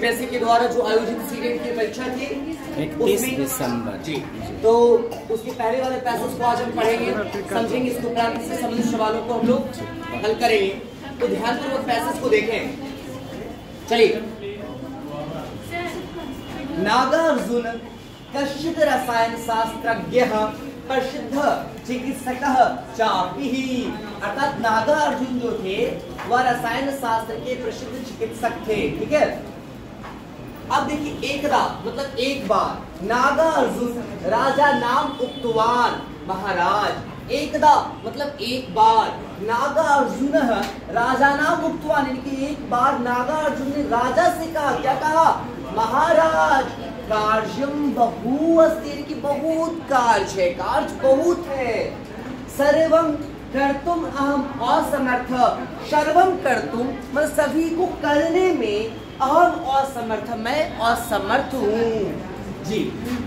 पैसे के द्वारा जो आयोजित सीटेट की परीक्षा थी 31 दिसंबर जी, तो उसके पहले वाले पैसेज को आज हम पढ़ेंगे, समझेंगे, इसको उपरांत से संबंधित सवालों को हम लोग हल करेंगे। तो ध्यानपूर्वक पैसेज को देखें। चलिए, नागार्जुन कश्चित् रसायन शास्त्रज्ञ प्रसिद्ध चिकित्सकः चापि, अर्थात नागार्जुन जो थे वह रसायन शास्त्र के प्रसिद्ध चिकित्सक थे। ठीक है, अब देखिए, एकदा मतलब एक बार, नागार्जुन राजा नाम उक्तवान, महाराज, एकदा मतलब एक बार, नागार्जुन राजा नाम उक्तवान, यानी कि एक बार नागार्जुन ने राजा से कहा, क्या कहा, महाराज कार्यम बहु अस्ति, यानी कि बहुत कार्य है, कार्य बहुत है, सर्वम कर्तुम अहम असमर्थ, सर्वम कर्तुम मतलब सभी को करने में, अहम असमर्थ मैं असमर्थ हूँ जी,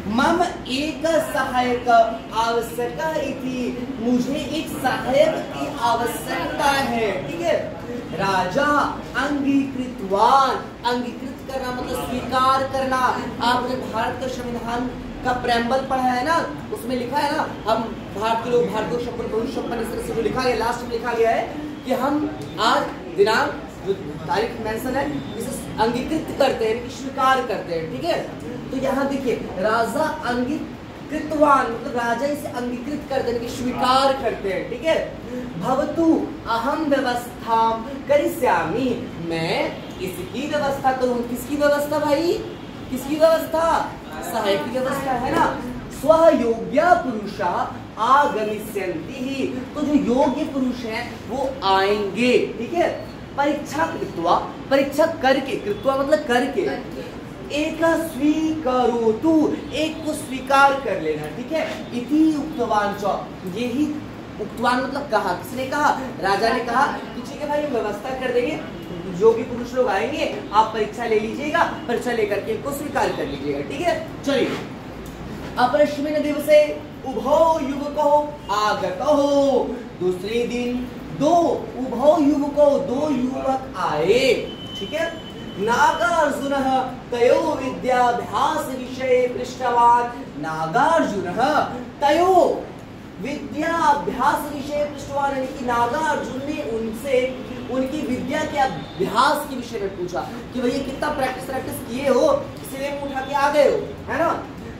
मम एक सहायक आवश्यक इति, मुझे एक सहायक की आवश्यकता है। ठीक है, राजा अंगीकृतवान, अंगीकृत करना मतलब स्वीकार करना। आपने भारत का संविधान का प्रेम्बल पढ़ा है ना, उसमें लिखा है ना, हम भारत के लोग भारतीय शपथ भविष्य इस तरह से जो लिखा गया, लास्ट में लिखा गया है कि हम आज दिनांक जो तारीख मेंशन है इसे अंगीकृत करते हैं, कि स्वीकार करते हैं। ठीक है, तो यहाँ देखिए, राजा अंगीकृतवान मतलब राजा इसे अंगीकृत करते हैं, कि स्वीकार करते हैं। ठीक है, भवतु अहम व्यवस्था करिष्यामि, मैं इसकी व्यवस्था करूँ। किसकी व्यवस्था भाई, किसकी व्यवस्था, सहायक की व्यवस्था है ना। स्वयोग्य पुरुषा आगमिष्यन्ति, तो जो योग्य पुरुष हैं वो आएंगे। ठीक है, परीक्षा कृत्वा, परीक्षा करके, कृत्वा मतलब करके, एक स्वीकरोतु, एक को स्वीकार कर लेना। ठीक है, इति उक्तवान च, यही उक्तवान मतलब कहा, किसने कहा, राजा ने कहा कि ठीक है भाई हम व्यवस्था कर देंगे, जो भी पुरुष लोग आएंगे आप परीक्षा ले लीजिएगा, परीक्षा लेकर के इनको स्वीकार कर लीजिएगा। ठीक है, चलिए, अपरश्मिन दिवसे उभौ युवको आगतो, दूसरे दिन दो उभौ युवको, दो युवक आए। ठीक है, नागार्जुन तयो विद्याभ्यास विषय पृष्ठवान, नागार्जुन तयो विद्याभ्यास विषय पृष्ठवान, यानी कि नागार्जुन ने उनसे उनकी विद्या के अभ्यास के विषय में पूछा कि भैया कितना प्रैक्टिस किए हो, इसलिए उठा के आ गए हो, है ना।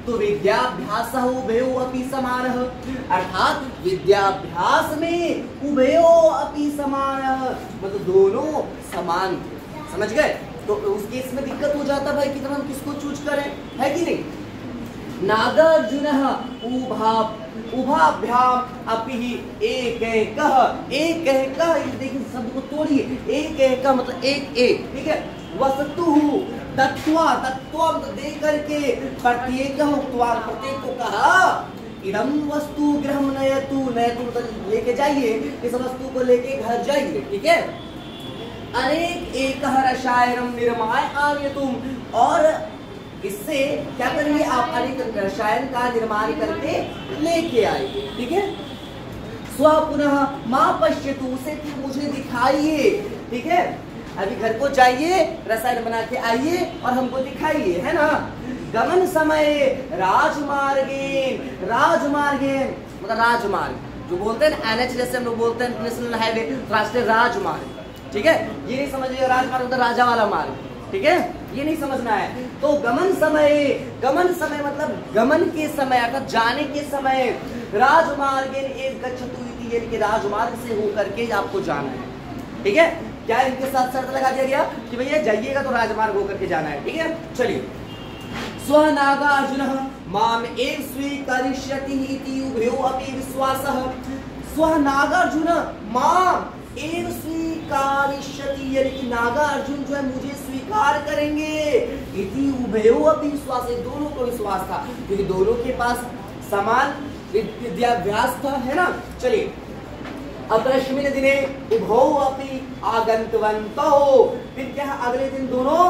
तो विद्याभ्यास उभयो अपि समानः, अर्थात विद्याभ्यास में उभयो अपि समानः मतलब दोनों समान थे, समझ गए। तो उस केस में दिक्कत हो जाता भाई कि हम किसको चूज करें, है कि नहीं। नागार्जुनः उभाभ्याम अपि एकैकः, एकैकः, देखिए शब्द को तोड़िए, एकैकः मतलब एक एक। ठीक है, वस्तुः तत्वा, तत्वा मतलब दे करके, प्रत्येक उक्तवान, प्रत्येक को कहा, इदम वस्तु गृहं नयतु, नयतु मतलब लेके जाइए, इस वस्तु को लेके घर जाइए। ठीक है, अनेक एक रसायनम निर्माय आनयतुम, और इससे क्या करेंगे आप, अनेक रसायन का निर्माण करके लेके आइए। ठीक है, स्व पुनः मां पश्यतु, उसे फिर मुझे दिखाइए। ठीक है, अभी घर को जाइए, रसायन बना के आइए और हमको दिखाइए, है ना। गमन समय राजमार्गेन, राजमार्गेन मतलब राजमार्ग, जो बोलते हैं ना NH, जैसे हम लोग बोलते हैं नेशनल हाईवे, राष्ट्रीय राजमार्ग। ठीक है, ये नहीं समझिए राजमार्ग मतलब राजा वाला मार्ग। ठीक है, ये नहीं समझना है। तो गमन समय, गमन समय मतलब गमन के समय, अर्थात जाने के समय, राजमार्गेन एक गच्छतु इति, यानी कि राजमार्ग से होकर के आपको जाना है। ठीक है, क्या इनके साथ शर्त लगा दिया गया कि भैया जाइएगा तो राजमार्ग होकर के जाना है। ठीक है, चलिए, स्व नागार्जुनः माम एव स्वीकरिष्यति इति उभयो अपि विश्वासः, स्व नागार्जुन माम एव स्वीकरिष्यति, यानी कि नागार्जुन जो है मुझे स्वीकार करेंगे, इति उभयो अपि विश्वास, दोनों को विश्वास था क्योंकि दोनों के पास समान विद्याभ्यास था, है ना। चलिए, अपरश्मिन दिने उभौ अपि आगन्तवन्तौ, फिर क्या अगले दिन दोनों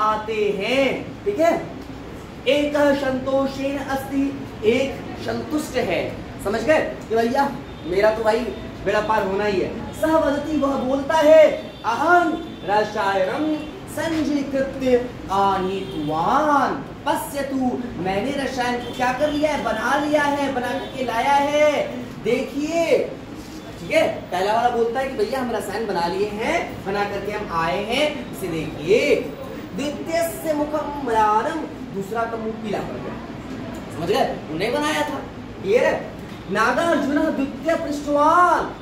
आते हैं। ठीक है, एक संतोषेन अस्ति, एक संतुष्ट है, समझ गए कि भैया मेरा तो भाई बेड़ा पार होना ही है। सह वदति, वह बोलता है, अहम रसायनम संजीकृत्य आनीतवान पश्यतु, मैंने रसायन को क्या कर लिया है, बना लिया है, बना करके लाया है, देखिए। ठीक है, पहला वाला बोलता है कि भैया हम रसायन बना लिए हैं, बना करके हम आए हैं, इसे देखिए। द्वितीय मुखम मलानम, दूसरा का मुंह पीला पड़ गया, समझ गए, उन्हें बनाया था। ये नागार्जुन द्वितीय पृष्ठवान,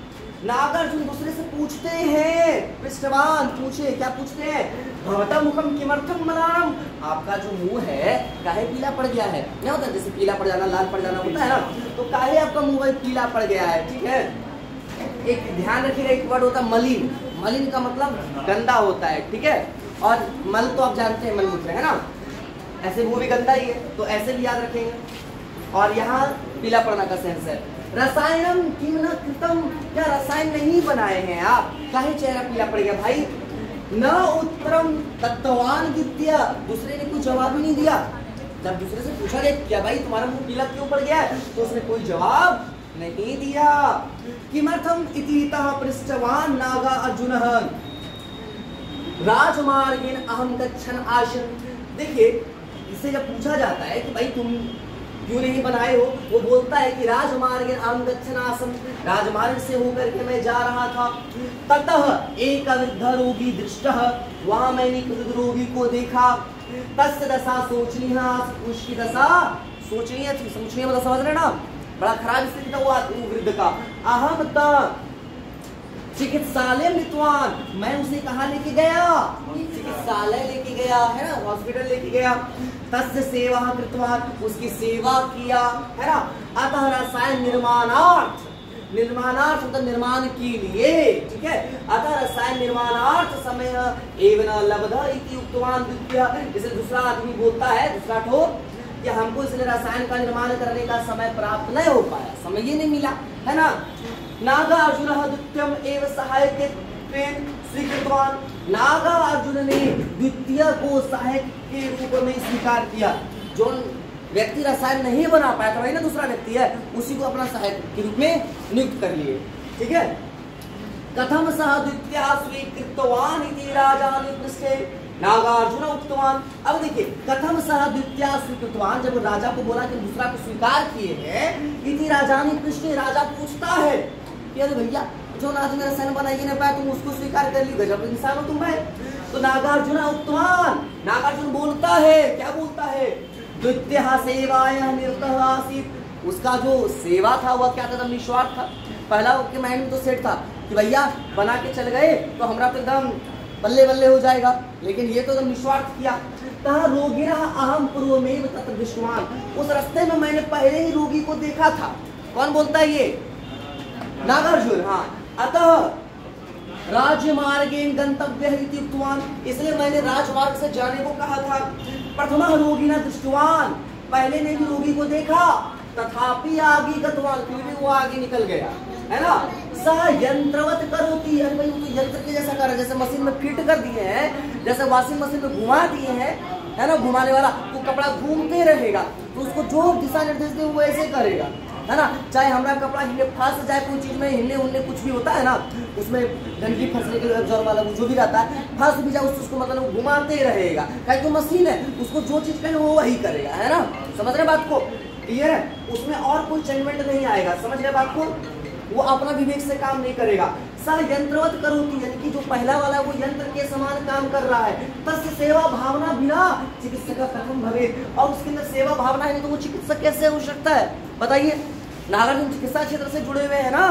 नागार्जुन दूसरे से पूछते हैं, पृष्ठवान पूछे, क्या पूछते हैं, भवता मुखम किमर्थम मलानम, आपका जो मुंह है काहे पीला पड़ गया है। क्या होता है, जैसे पीला पड़ जाना, लाल पड़ जाना होता है ना, तो काहे आपका मुंह पीला पड़ गया है। ठीक है, एक ध्यान रखिएगा, एक वर्ड होता है मलिन, मलिन का मतलब गंदा होता है। ठीक है, और मल तो आप जानते हैं मलमूत्र है ना, ऐसे वो भी गंदा ही है, तो ऐसे भी याद रखेंगे। और यहाँ पीला पड़ना का सेंस है। रसायनम किम न कृतम, क्या रसायन नहीं बनाए हैं आप, काहे चेहरा पीला पड़ गया भाई। न उत्तरम तत्वान द्वितीय, दूसरे ने कोई जवाब ही नहीं दिया। जब दूसरे से पूछा गया क्या भाई तुम्हारा मुंह पीला क्यों पड़ गया है, तो उसने कोई जवाब नहीं दिया। किमर्थम इतितः पृष्ठवान नागा अर्जुनः राजमार्गेण अहम गच्छन् आसन्। देखिए, इससे जब पूछा जाता है कि भाई तुम क्यों नहीं बनाए हो, वो बोलता है कि राजमार्गेण अहम गच्छन् आसन्, राजमार्ग से होकर के मैं जा रहा था। ततः एक वृद्ध रोगी दृष्टः, वहां मैंने एक वृद्ध रोगी को देखा। तस्य दशा सोचनीय, उसकी दशा सोचनीय थी, सोचनीय मतलब समझ रहे ना, बड़ा खराब स्थिति था वो वृद्ध का। अहम त चिकित्सालय नीतवान, मैं उसे कहाँ लेके गया, चिकित्सालय लेके गया है ना, हॉस्पिटल लेके गया। तस्य सेवा कृतवान, उसकी सेवा किया है ना। अतः रसायन निर्माणार्थ, निर्माणार्थ मतलब निर्माण के लिए। ठीक है, अतः रसायन निर्माणार्थ समय एवं लब्ध इति उक्तवान द्वितीय। इसे दूसरा आदमी बोलता है, दूसरा ठोक कि हमको इसलिए रसायन का निर्माण करने का समय प्राप्त नहीं हो पाया, समय ही नहीं मिला है ना। नागार्जुन द्वितीयम एव सहायक स्वीकृतवान, नागार्जुन ने द्वितीय को सहायक के रूप में स्वीकार किया। जो व्यक्ति रसायन नहीं बना पाया था, वही ना दूसरा व्यक्ति है, उसी को अपना सहायक के रूप में नियुक्त कर लिए। ठीक है, कथम सह द्वितीय स्वीकृतवान इति राजान पृष्ठे नागार्जुन उक्तवान। अब देखिए, कथम सह द्वितीय स्वीकृतवान, जब राजा को बोला कि दूसरा को स्वीकार किए हैं, इति राजान पृष्ठे, राजा पूछता है कि अरे भैया जो आदमी रसायन बना ही नहीं पाया, तुम उसको स्वीकार कर ली, गजब इंसान हो तुम भाई। तो नागार्जुन उक्तवान, नागार्जुन बोलता है, क्या बोलता है, द्वितीय सेवाया निरतः आसीत्, उसका जो सेवा था वह क्या था, निस्वार्थ था। पहला के माइंड में तो सेट था कि भैया बना के चल गए तो हमारा तो एकदम बल्ले बल्ले हो जाएगा, लेकिन ये तो एकदम निस्वार्थ किया। तह रोगिना अहम पूर्वमेव तत्र दृष्टवान, उस रास्ते में मैंने पहले ही रोगी को देखा था। कौन बोलता है ये, नागार्जुन। हाँ, अतः राजमार्गेण गंतव्य इति उक्तवान, इसलिए मैंने राजमार्ग से जाने को कहा था। प्रथमा रोगिना दृष्टवान, पहले ने भी रोगी को देखा, तथापि आगे गतवान, फिर भी वो आगे निकल गया है ना। सह यंत्रवत करोति, अरे भाई वो तो यंत्र के जैसा कर रहा है, जैसे मशीन में फिट कर दिए हैं, जैसे वॉशिंग मशीन में घुमा दिए हैं है ना, घुमाने वाला, तो कपड़ा घूमते रहेगा, तो उसको जो दिशा निर्देश दे वो ऐसे करेगा है ना। चाहे हमारा कपड़ा हिले फंस जाए कोई चीज में, हिलने उलने कुछ भी होता है ना, उसमें गंदगी फंसने के जोर वाला जो भी रहता है, फंस भी जाए उसको मतलब घुमाते रहेगा, क्योंकि मशीन है, उसको जो चीज कहे वो वही करेगा है ना। समझ रहे बात को, क्लियर है, उसमें और कोई चेंजमेंट नहीं आएगा। समझ रहे बात को, वो अपना विवेक से काम नहीं करेगा। सह यंत्रवत करोति, यानी कि जो पहला वाला है वो यंत्र के समान काम कर रहा है। तस्य सेवा भावना बिना चिकित्सक का कथम भवे, और उसके अंदर सेवा भावना है तो वो चिकित्सक कैसे हो सकता है बताइए। नागार्जुन चिकित्सा क्षेत्र से जुड़े हुए हैं ना,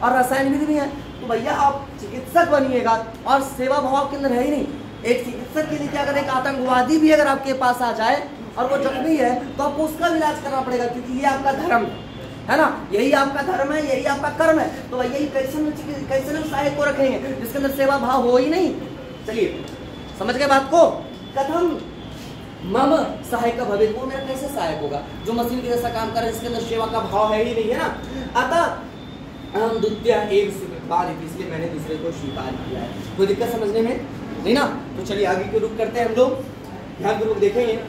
और रसायनविद भी है, तो भैया आप चिकित्सक बनिएगा, और सेवा भाव के अंदर है ही नहीं। एक चिकित्सक के लिए क्या करें, एक आतंकवादी भी अगर आपके पास आ जाए और वो जख्मी है तो आपको उसका इलाज करना पड़ेगा, क्योंकि ये आपका धर्म है ना, यही आपका धर्म है, यही आपका कर्म है। तो यही कैसे सहायक को रखेंगे जिसके अंदर सेवा भाव हो ही नहीं। चलिए समझ गए बात को। कथम मम सहायक भवे, वो मेरा कैसे सहायक होगा जो मशीन के जैसा काम कर रहा है, जिसके अंदर सेवा का भाव है ही नहीं है ना। अतः हम द्वितीय एक स्वीकार, इसलिए मैंने दूसरे को स्वीकार किया है। कोई दिक्कत समझने में नहीं ना। तो चलिए आगे को रुक करते हैं हम लोग, ध्यान पूर्वक देखेंगे।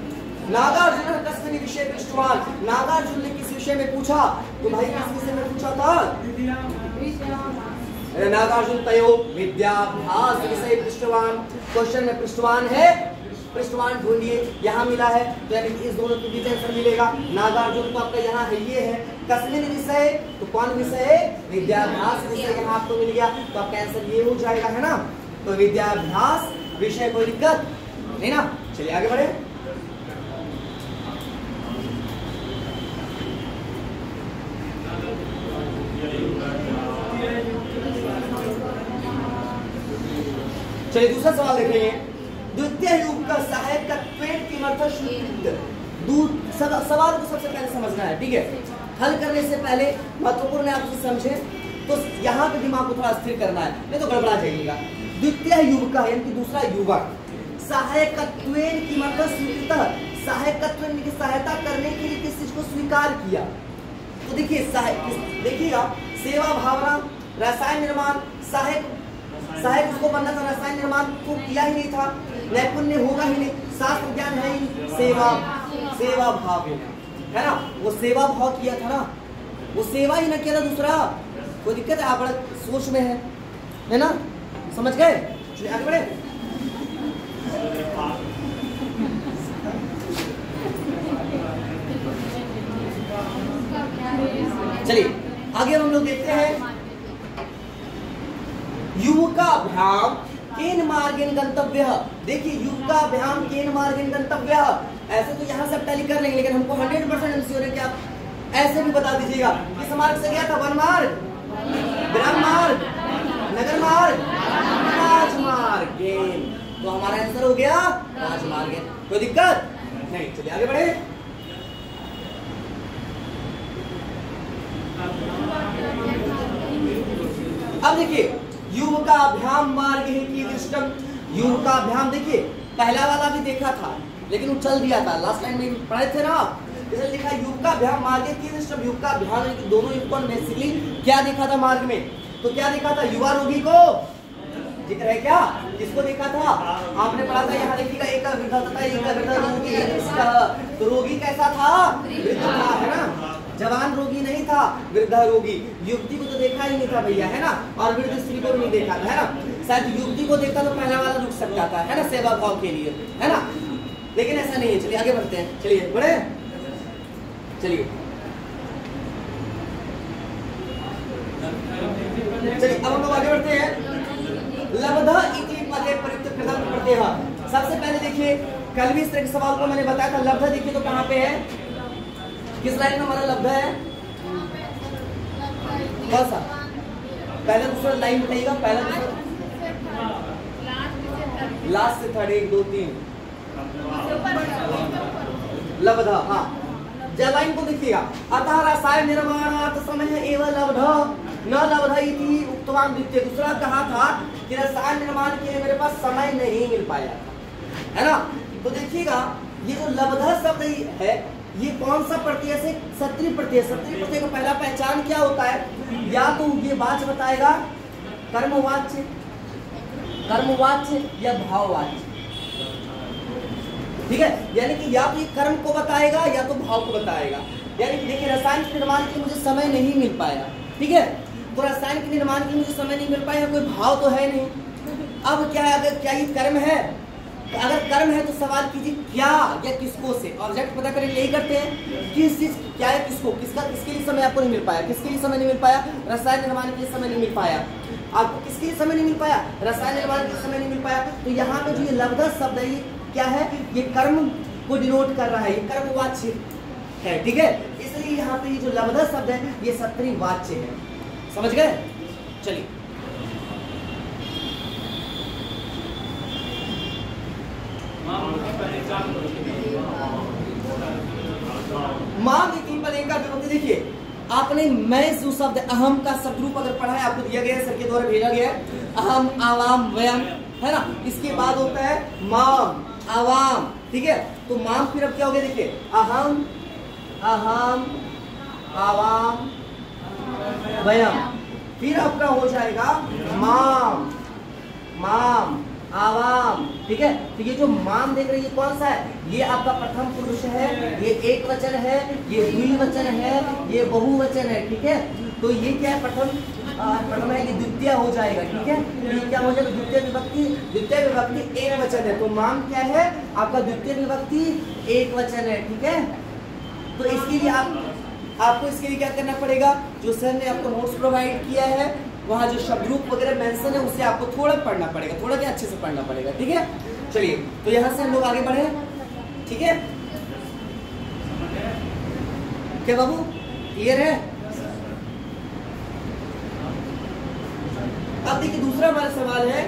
नागार्जुन कस्मिन् विषये पृष्ठवान, नागार्जुन ने किस विषय में पूछा, तो भाई किस विषय में पूछा था, नागार्जुन तयो विद्याभ्यास विषय पृष्ठवान, क्वेश्चन में पृष्ठवान है, पृष्ठवान ढूंढिए, यहाँ मिला है तो यानी कि इस दोनों के बीच आंसर मिलेगा। नागार्जुन तो आपका यहाँ है, ये है। कस्मिन विषय, तो कौन विषय है? विद्याभ्यास विषय यहाँ आपको मिल गया, तो आपका आंसर ये हो जाएगा, है ना। तो विद्याभ्यास विषय, कोई दिक्कत नहीं ना। चलिए आगे बढ़े। चलिए दूसरा सवाल देखेंगे। द्वितीय युग का सहायक का सवाल को सबसे पहले समझना है, ठीक है। हल करने से पहले महत्वपूर्ण है आप समझे, तो यहाँ पे दिमाग को थोड़ा स्थिर करना है, नहीं तो गड़बड़ा जाएगा। द्वितीय युग का यानी कि दूसरा युवक सहायकत्वेन की मतलब स्वीकृत, सहायकत्वेन की सहायता करने के लिए किस चीज को स्वीकार किया। तो देखिए देखिएगा, सेवा भावना, रसायन निर्माण, सहायक उसको बनना था, रसायन निर्माण को किया ही नहीं था, नैपुण्य होगा ही नहीं, शास्त्र ज्ञान है ही, सेवा भाव है ना, वो सेवा भाव किया था ना, वो सेवा ही ना किया था दूसरा। कोई दिक्कत है? आप बड़ा सोच में है ना, समझ गए? चलिए आगे बढ़े। चलिए आगे हम लोग देखते हैं युवकाभ्याम केन मार्गेन गंतव्य। देखिए युवकाभ्याम केन मार्गेन गंतव्य, ऐसे तो यहाँ सब टैली कर लेंगे, लेकिन हमको 100% एमसीक्यू है कि आप ऐसे भी बता दीजिएगा किस मार्ग से गया था। वन मार्ग, ग्राम मार्ग, नगर मार्ग, राजमार्ग। तो हमारा आंसर हो गया राजमार्ग। कोई दिक्कत नहीं, चलिए आगे बढ़े। अब देखिए युवकाभ्याम मार्ग है की दृष्टम, युवकाभ्याम देखिए पहला वाला भी देखा था लेकिन वो चल दिया था, लास्ट टाइम में पढ़े थे ना, इसलिए लिखा युवकाभ्याम मार्ग है की दृष्टम। युवकाभ्याम दोनों युवकों ने बेसिकली क्या देखा था मार्ग में, तो क्या देखा था? युवा रोगी को जिक्र है क्या? किसको देखा था? आपने पढ़ा था, यहाँ देखिएगा, एक वृद्ध तथा एक वृद्ध रोगी। तो रोगी कैसा था? वृद्ध था, है ना, जवान रोगी नहीं था, वृद्ध रोगी। युवती को तो देखा ही नहीं था भैया, है ना, और वृद्ध स्त्री को भी नहीं देखा था, है ना। शायद युवती को देखता तो पहला वाला रुक सकता था, है ना, सेवा भाव के लिए, है ना, लेकिन ऐसा नहीं है। चलिए आगे बढ़ते हैं, चलिए बढ़े, चलिए अब हम लोग आगे बढ़ते हैं। लब्ध इति पदे प्रयुक्त कृतम प्रत्यय। सबसे पहले देखिए, कल भी इस तरह के सवाल को मैंने बताया था। लब्ध देखिए तो कहाँ पे है, किस लाइन में हमारा लब्ध है? कौन सा? पहला दूसरा लाइन बताइएगा, पहला दूसरा, लास्ट से थर्ड, 1 2 3 लब्ध। हाँ, लाइन को देखिएगा, अतः रसायन निर्माणार्थ समय एवं लब्ध न लब्ध इति उक्तवान द्वितीय। दूसरा कहा था कि रसायन निर्माण के लिए मेरे पास समय नहीं मिल पाया था, है ना। तो देखिएगा ये जो लब्ध शब्द है ये कौन सा प्रत्यय से? सत्रिय प्रत्यय। सत्रिय प्रत्यय का पहला पहचान क्या होता है? या तो ये वाच्य बताएगा, कर्मवाच्य, कर्मवाच्य या भाववाच्य, ठीक है, यानी कि या तो ये कर्म को बताएगा या तो भाव को बताएगा। यानी कि देखिए रसायन के निर्माण के लिए मुझे समय नहीं मिल पाया, ठीक है, तो रसायन के निर्माण के लिए मुझे समय नहीं मिल पाया, कोई भाव तो है नहीं। अब क्या है, अगर क्या ये कर्म है, अगर कर्म है तो सवाल कीजिए क्या या किसको से, ऑब्जेक्ट पता करेंगे, यही करते हैं, किस चीज क्या है, किसको, किसका, किसके लिए समय आपको नहीं मिल पाया, किसके लिए समय नहीं मिल पाया? रसायन निर्माण के लिए समय नहीं मिल पाया। आपको किसके लिए समय नहीं मिल पाया? रसायन निर्माण के लिए समय नहीं मिल पाया। तो यहाँ पे जो ये लब्ध शब्द है ये क्या है? ये कर्म को डिनोट कर रहा है, ये कर्मवाच्य है, ठीक है, इसलिए यहाँ पे ये जो लब्ध शब्द है ये सत्रिय वाच्य है। समझ गए? चलिए मां तीन पद का विभक्ति देखिए, आपने मैं जो शब्द अहम का शब्दरूप अगर पढ़ा है, आपको दिया गया है, सर के द्वारा भेजा गया है, अहम, आवाम, वयम, है ना, इसके बाद होता है माम, आवाम, ठीक है। तो माम फिर अब क्या हो गया देखिए, अहम, अहम, आवाम, वयम, फिर आपका हो जाएगा माम, माम, आवाम, ठीक है। तो ये जो माम देख रहे हैं ये कौन सा है? ये आपका प्रथम पुरुष है, ये एक वचन है, ये द्विवचन है, ये बहुवचन है, ठीक है। तो ये क्या है? प्रथम प्रथम है कि द्वितीय हो जाएगा, ठीक है। ये क्या हो जाएगा, द्वितीय विभक्ति एक वचन है, तो माम क्या है आपका, द्वितीय विभक्ति एक वचन है, ठीक है। तो इसके लिए आपको इसके लिए क्या करना पड़ेगा, जो सर ने आपको नोट्स प्रोवाइड किया है वहाँ जो शब्द रूप वगैरह मेंशन है उसे आपको थोड़ा पढ़ना पड़ेगा, थोड़ा क्या अच्छे से पढ़ना पड़ेगा, ठीक है। चलिए तो यहाँ से हम लोग आगे बढ़े, ठीक है। क्या बाबू क्लियर है? अब देखिए दूसरा हमारा सवाल है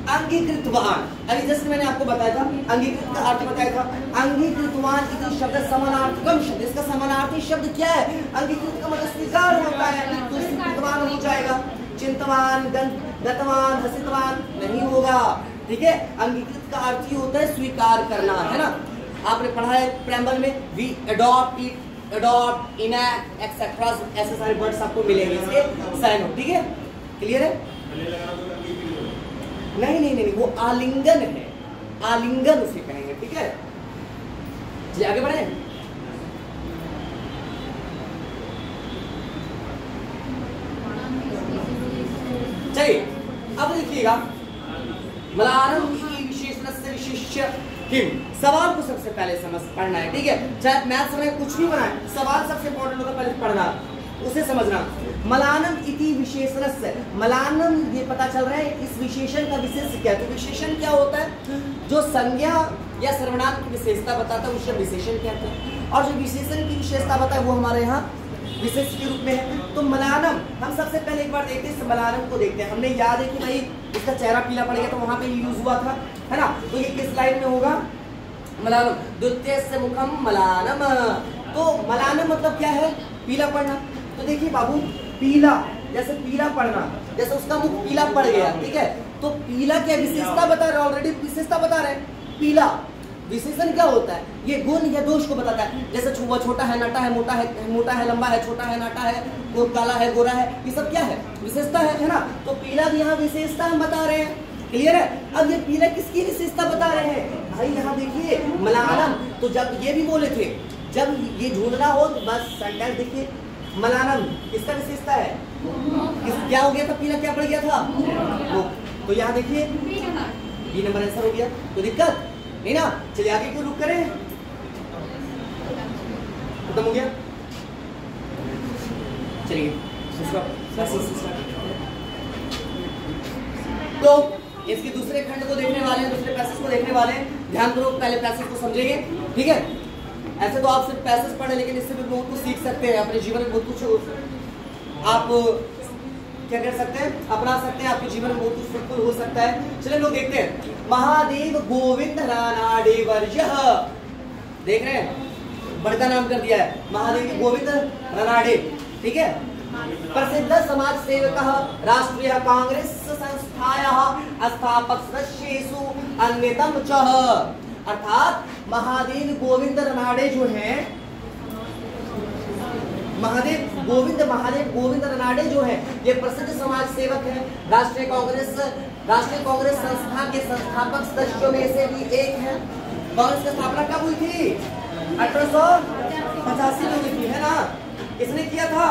अंगीकृतवान। अभी जस्ट मैंने आपको बताया था अंगीकृत का अर्थ बताया था। अंगीकृतवान इति शब्द समानार्थकम शब्द, इसका समानार्थी शब्द क्या है? अंगीकृत का मतलब स्वीकार होता है, तो स्वीकृतवान हो जाएगा। चिंतवान, गतवान, हसितवान नहीं होगा, ठीक है। अंगीकृत का अर्थ ही होता है स्वीकार करना, है ना। आपने पढ़ा है प्रेम्बल में, we adopt it, adopt, enact, etcetera, ऐसे सारे वर्ड्स आपको मिलेंगे इसके साइन, ठीक है। क्लियर है? नहीं, वो आलिंगन है, आलिंगन उसे कहेंगे, ठीक है। चलिए आगे बढ़े। चलिए अब देखिएगा, मलारम की विशेषण विशिष्य किम, सवाल को सबसे पहले समझ पढ़ना है, ठीक है। चाहे मैथ समझ कुछ भी बनाए, सवाल सबसे इंपॉर्टेंट होता है, पहले पढ़ना, उसे समझना। मलानम इति विशेषणस्य, मलानम ये पता चल रहा है इस विशेषण का विशेष क्या है। तो विशेषण क्या होता है, जो संज्ञा या सर्वनाम की विशेषता बताता है उसे विशेषण कहते हैं, और जो विशेषण की विशेषता बताता है वो हमारे यहाँ विशेष के रूप में है। तो मलानम हम सबसे पहले एक बार देखते हैं, इस मलानम को देखते हैं। हमने याद है कि भाई इसका चेहरा पीला पड़ गया तो वहां पे यूज हुआ था, है ना। तो ये किस लाइन में होगा, मलानम, द्वितीय से मुखम मलानम। तो मलानम मतलब क्या है, पीला पड़ना। तो देखिए बाबू, पीला जैसे पीला पड़ना, जैसे उसका मुख पीला पड़ गया, ठीक है। तो पीला क्या विशेषता बता रहे, ऑलरेडी विशेषता बता रहे हैं। पीला विशेषण क्या होता है, ये गुण या दोष को बताता है। जैसे वो छोटा है, नटा है, मोटा है, लंबा है, छोटा है, नाटा है, वो काला है, गोरा है, ये सब क्या है, विशेषता है ना। तो पीला भी यहाँ विशेषता हम बता रहे हैं, क्लियर है। अब ये पीला किसकी विशेषता बता रहे हैं भाई, यहाँ देखिए मलानम। तो जब ये भी बोले थे, जब ये ढूंढना हो तो बस सेंटेंस देखिए, मलानम किसका विशेषता है, क्या हो गया था, पीला क्या पड़ गया था, वो। तो यहाँ देखिए बी नंबर आंसर हो गया, तो दिक्कत नहीं ना। चलिए आगे क्यों रुक करें, खत्म हो गया। चलिए तो इसके दूसरे खंड को देखने वाले हैं, दूसरे पैसेज को देखने वाले हैं। ध्यान पूर्वक पहले पैसेज को समझेंगे, ठीक है। ऐसे तो आप सिर्फ पैसेज पढ़े, लेकिन इससे भी बहुत कुछ सीख सकते हैं, अपने जीवन में बहुत कुछ आप क्या कर सकते हैं, अपना सकते हैं, आपके जीवन में बहुत कुछ fruitful हो सकता है। चलिए लोग देखते हैं, महादेव गोविंद रानाडे वर्य, देख रहे हैं बड़का नाम कर दिया है, महादेव गोविंद रानाडे, ठीक है। प्रसिद्ध समाज सेवक, राष्ट्रीय कांग्रेस संस्थायाः स्थापक सदस्येषु अन्यतम च। अर्थात महादेव गोविंद रानाडे जो है, महादेव गोविंद रानाडे जो है, ये प्रसिद्ध समाज सेवक है, राष्ट्रीय कांग्रेस संस्था के संस्थापक सदस्यों में से भी एक है। कांग्रेस की स्थापना कब हुई थी, 1885 में हुई थी, है ना। किसने किया था,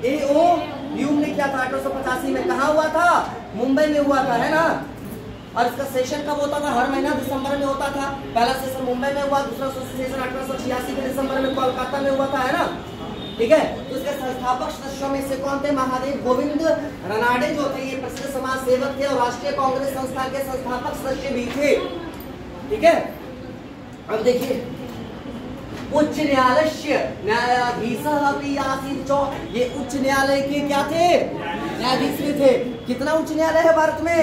A.O. ह्यूम ने किया था 1885 में। कहाँ हुआ था, मुंबई में हुआ था, है ना। और इसका सेशन कब होता था, हर महीना दिसंबर में होता था। पहला सेशन मुंबई में हुआ, दूसरा सेशन 1886 के दिसंबर में कोलकाता में हुआ था, है ना, ठीक है। तो इसके संस्थापक सदस्यों में से कौन थे, महादेव गोविंद रानाडे जो थे, ये प्रसिद्ध समाज सेवक थे और राष्ट्रीय कांग्रेस संस्था के संस्थापक सदस्य भी थे, ठीक है। अब देखिए, उच्च न्यायाधीश भी आसीत, ये उच्च न्यायालय के क्या थे, न्यायाधीश भी थे। कितना उच्च न्यायालय है भारत में,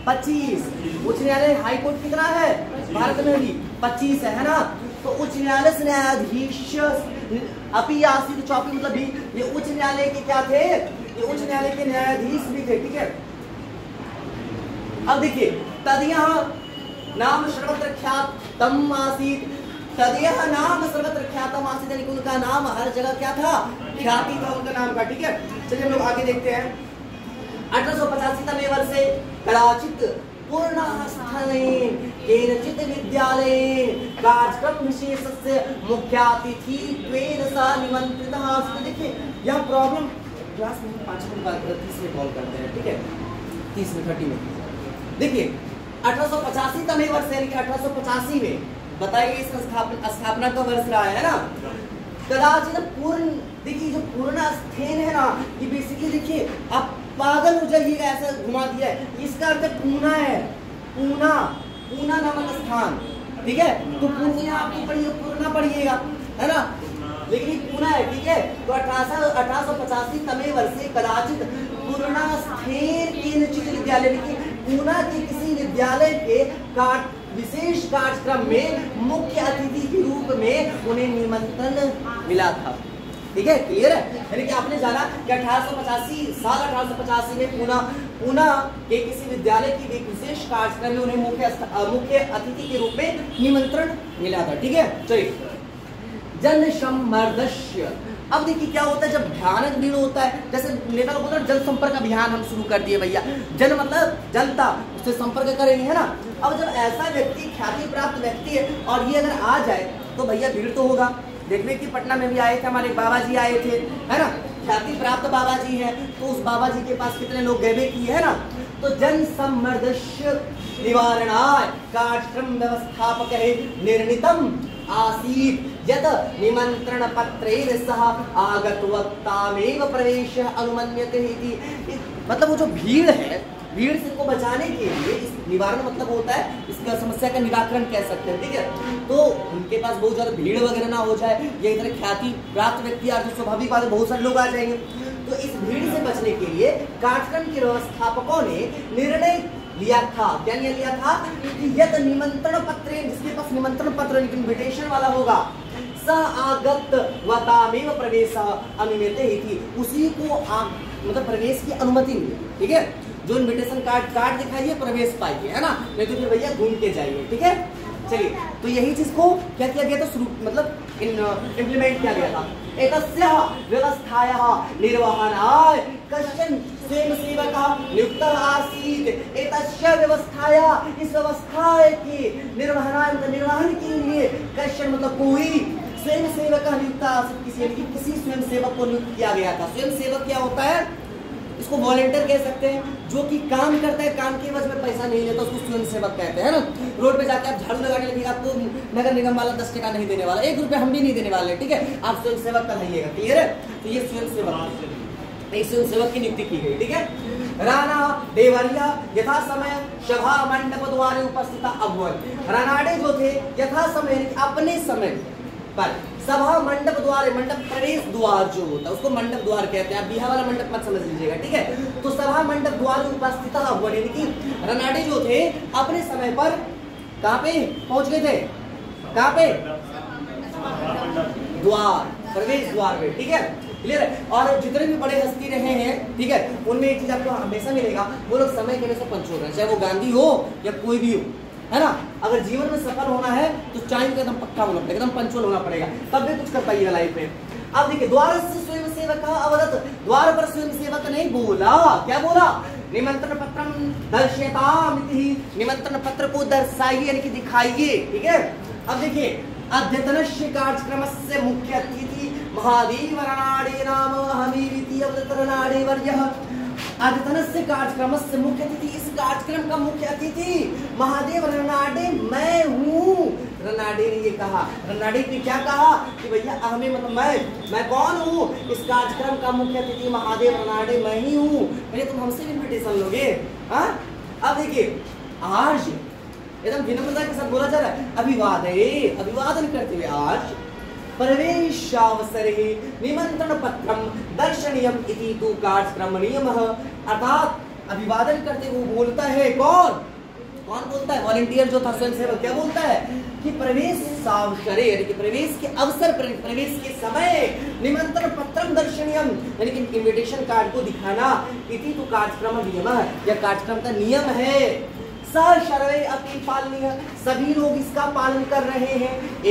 25। उच्च न्यायालय, हाई कोर्ट कितना है भारत में भी, 25 है ना। तो उच्च न्यायालय से न्यायाधीश अपी आसीत चौपी, मतलब भी ये उच्च न्यायालय के क्या थे, ये उच्च न्यायालय के न्यायाधीश भी थे, ठीक है। अब देखिए, तदयः नाम सर्वत्र ख्यातम आसीत, तदयः नाम सर्वत्र ख्यातम आसीत, यानी उनका नाम हर जगह क्या था, ख्याति था उनका नाम का, ठीक है। चलिए हम लोग आगे देखते हैं। 1885 तमे वर्षे कदाचित पूर्णास्थले केनचित् विद्यालये कार्यक्रम विशेषस्य मुख्यातिथित्वेन सा निमंत्रितः अस्ति। देखिए यह प्रॉब्लम क्लास में 5 मिनट बाद 30 में कॉल करते हैं, ठीक है, 30 में 30 में। देखिए 1885 तमे वर्ष यानी कि 1885 में बताइए इसका स्थापना का वर्ष रहा है ना। कदाचित पूर्ण, देखिए जो पूर्णास्थेन है ना, ये बेसिकली देखिए आप पागल हो जाइएगा, ऐसा घुमा दिया है, इसका अर्थ पूना है, पूना, पूना नामक स्थान, ठीक है। तो पूर्णिया आपको पढ़िए, पूर्णा पढ़िएगा, है ना, लेकिन ये पूना है, ठीक है। तो 1885 तमे वर्षे कदाचित पूर्णास्थेन केनचित् विद्यालय, पूना के किसी विद्यालय के विशेष कार्यक्रम में मुख्य अतिथि के रूप में उन्हें निमंत्रण मिला था, ठीक है, क्लियर है। यानी कि आपने जाना कि 1885 में पूना के किसी विद्यालय के एक विशेष कार्यक्रम में उन्हें मुख्य अतिथि के रूप में निमंत्रण मिला था, ठीक है। चलिए, जन सम्मर्दस्य। अब देखिए क्या होता है जब भयानक भीड़ होता है, जैसे नेता लोग बोलते हैं जन संपर्क अभियान हम शुरू कर दिए भैया, जन मतलब जनता, उससे संपर्क करेंगे, है ना। अब जब ऐसा व्यक्ति, ख्याति प्राप्त व्यक्ति है और ये अगर आ जाए तो भैया भीड़ तो होगा। देखने की पटना में भी आए थे, हमारे बाबा जी आए थे, है ना, ख्याति प्राप्त बाबा जी हैं, तो उस बाबा जी के पास कितने लोग गए किए, है ना। तो जन सम्मर्दस्य निवारणाय कार्यक्रम व्यवस्थापक निर्णितम आसीत यद निमंत्रण पत्रेण सह आगत वक्तामेव प्रवेश अनुमन्यते इति। मतलब वो जो भीड़ है, भीड़ से इनको बचाने के लिए, इस निवारण मतलब होता है इसका समस्या का निराकरण कह सकते हैं, ठीक है। तो उनके पास बहुत ज्यादा भीड़ वगैरह ना हो जाए, ये इतने ख्याति प्राप्त व्यक्ति आ तो स्वाभाविक बात है बहुत सारे लोग आ जाएंगे। तो इस भीड़ से बचने के लिए कार्यक्रम के व्यवस्थापकों ने निर्णय लिया था, क्या लिया था कि यद निमंत्रण पत्र, जिसके पास निमंत्रण पत्र इन्विटेशन वाला होगा, स आगत वतामेव प्रवेश अनुमति थी, उसी को मतलब प्रवेश की अनुमति मिली, ठीक है। जो इन्विटेशन कार्ड दिखाइए प्रवेश पाइए, है ना, नहीं तो फिर भैया घूम के जाइए, ठीक है। चलिए, तो यही चीज को क्या किया गया था, शुरू मतलब इम्प्लीमेंट किया गया था। एतस्य व्यवस्थायाः निर्वहणाय कश्चन स्वयंसेवकः नियुक्तः आसीत्। एतस्य व्यवस्थाया, इस व्यवस्था के निर्वहणाय मतलब निर्वहन के लिए कश्चन मतलब कोई स्वयंसेवकः नियुक्तः आसीत्, किसी स्वयंसेवक को नियुक्त किया गया था। स्वयंसेवक क्या होता है, इसको वॉलंटियर कह सकते हैं, जो कि काम करता है, काम के एवज में पैसा नहीं लेता, उसको स्वयंसेवक कहते हैं ना। रोड पे जाके आप झाड़ू लगाने लगेगा, आपको नगर निगम वाला 10 टका नहीं देने वाला, 1 रुपया हम भी नहीं देने वाले, ठीक है। आप स्वयंसेवक कहलाइएगा, क्लियर है। तो ये स्वयंसेवक की नियुक्ति की गई, ठीक है। राणा देवरिया यथा समय सभा मंडप द्वारे उपस्थित अभवन्। रानाडे जो थे यथा समय अपने समय पर सभा मंडप द्वार, मंडप प्रवेश द्वार जो होता है उसको मंडप द्वार कहते हैं, आप बिहार वाला मंडप मत समझ लीजिएगा, ठीक है। तो सभा मंडप द्वार उपस्थित यानी कि रनाडे जो थे अपने समय पर कहाँ पे पहुंच गए थे, कहाँ पे, द्वार, प्रवेश द्वार पे, ठीक है, क्लियर है। और जितने भी बड़े हस्ती रहे हैं, ठीक है, उनमें एक चीज आपको हमेशा मिलेगा, वो लोग समय के हमेशा पंचुअल रहे, चाहे वो गांधी हो या कोई भी हो, है ना। अगर जीवन में सफल होना है तो टाइम का एकदम पक्का होना पड़ेगा, एकदम पंचुअल होना पड़ेगा, तब भी कुछ कर पाइएगा लाइफ में। अब देखिए, द्वार से स्वयंसेवक अवदत, द्वार पर स्वयंसेवक ने बोला, क्या बोला, निमंत्रण पत्रम दर्शयतामिति, निमंत्रण पत्र को दर्शाइए यानी कि दिखाइए, ठीक है। अब देखिए, अद्यतनस्य कार्यक्रमस्य मुख्य अतिथि महादेव रनाडे नाम हमीरिति अवदत रनाडे वर्यः। अद्यतनस्य कार्यक्रमस्य मुख्य अतिथि, इस कार्यक्रम का मुख्य अतिथि महादेव रनाडे मैं हूँ। रनाडे ने ये कहा, रनाडे ने क्या कहा कि भैया हमें मतलब मैं कौन हूँ, इस कार्यक्रम का मुख्य अतिथि महादेव रनाडे मैं ही हूँ, भैया तुम हमसे भी इन्विटेशन लोगे, हाँ। अब देखिए, आज एकदम विनम्रता के साथ बोला जा रहा है, अभिवादन करते हुए आज प्रवेशावसरे निमंत्रण पत्रम दर्शनीयम इति तु कार्यक्रम नियमः। अर्थात अभिवादन करते हुए बोलता है कौन बोलता है, वॉलंटियर जो था स्वयंसेवक, क्या बोलता है कि प्रवेशावसरे यानी कि प्रवेश के अवसर पर, प्रवेश के समय निमंत्रण पत्रम दर्शनीयम यानी कि इन्विटेशन कार्ड को दिखाना, इति तु कार्यक्रम नियमः, यह कार्यक्रम का नियम है। सर्वे अपनी पालनीय, सभी लोग इसका पालन कर रहे हैं।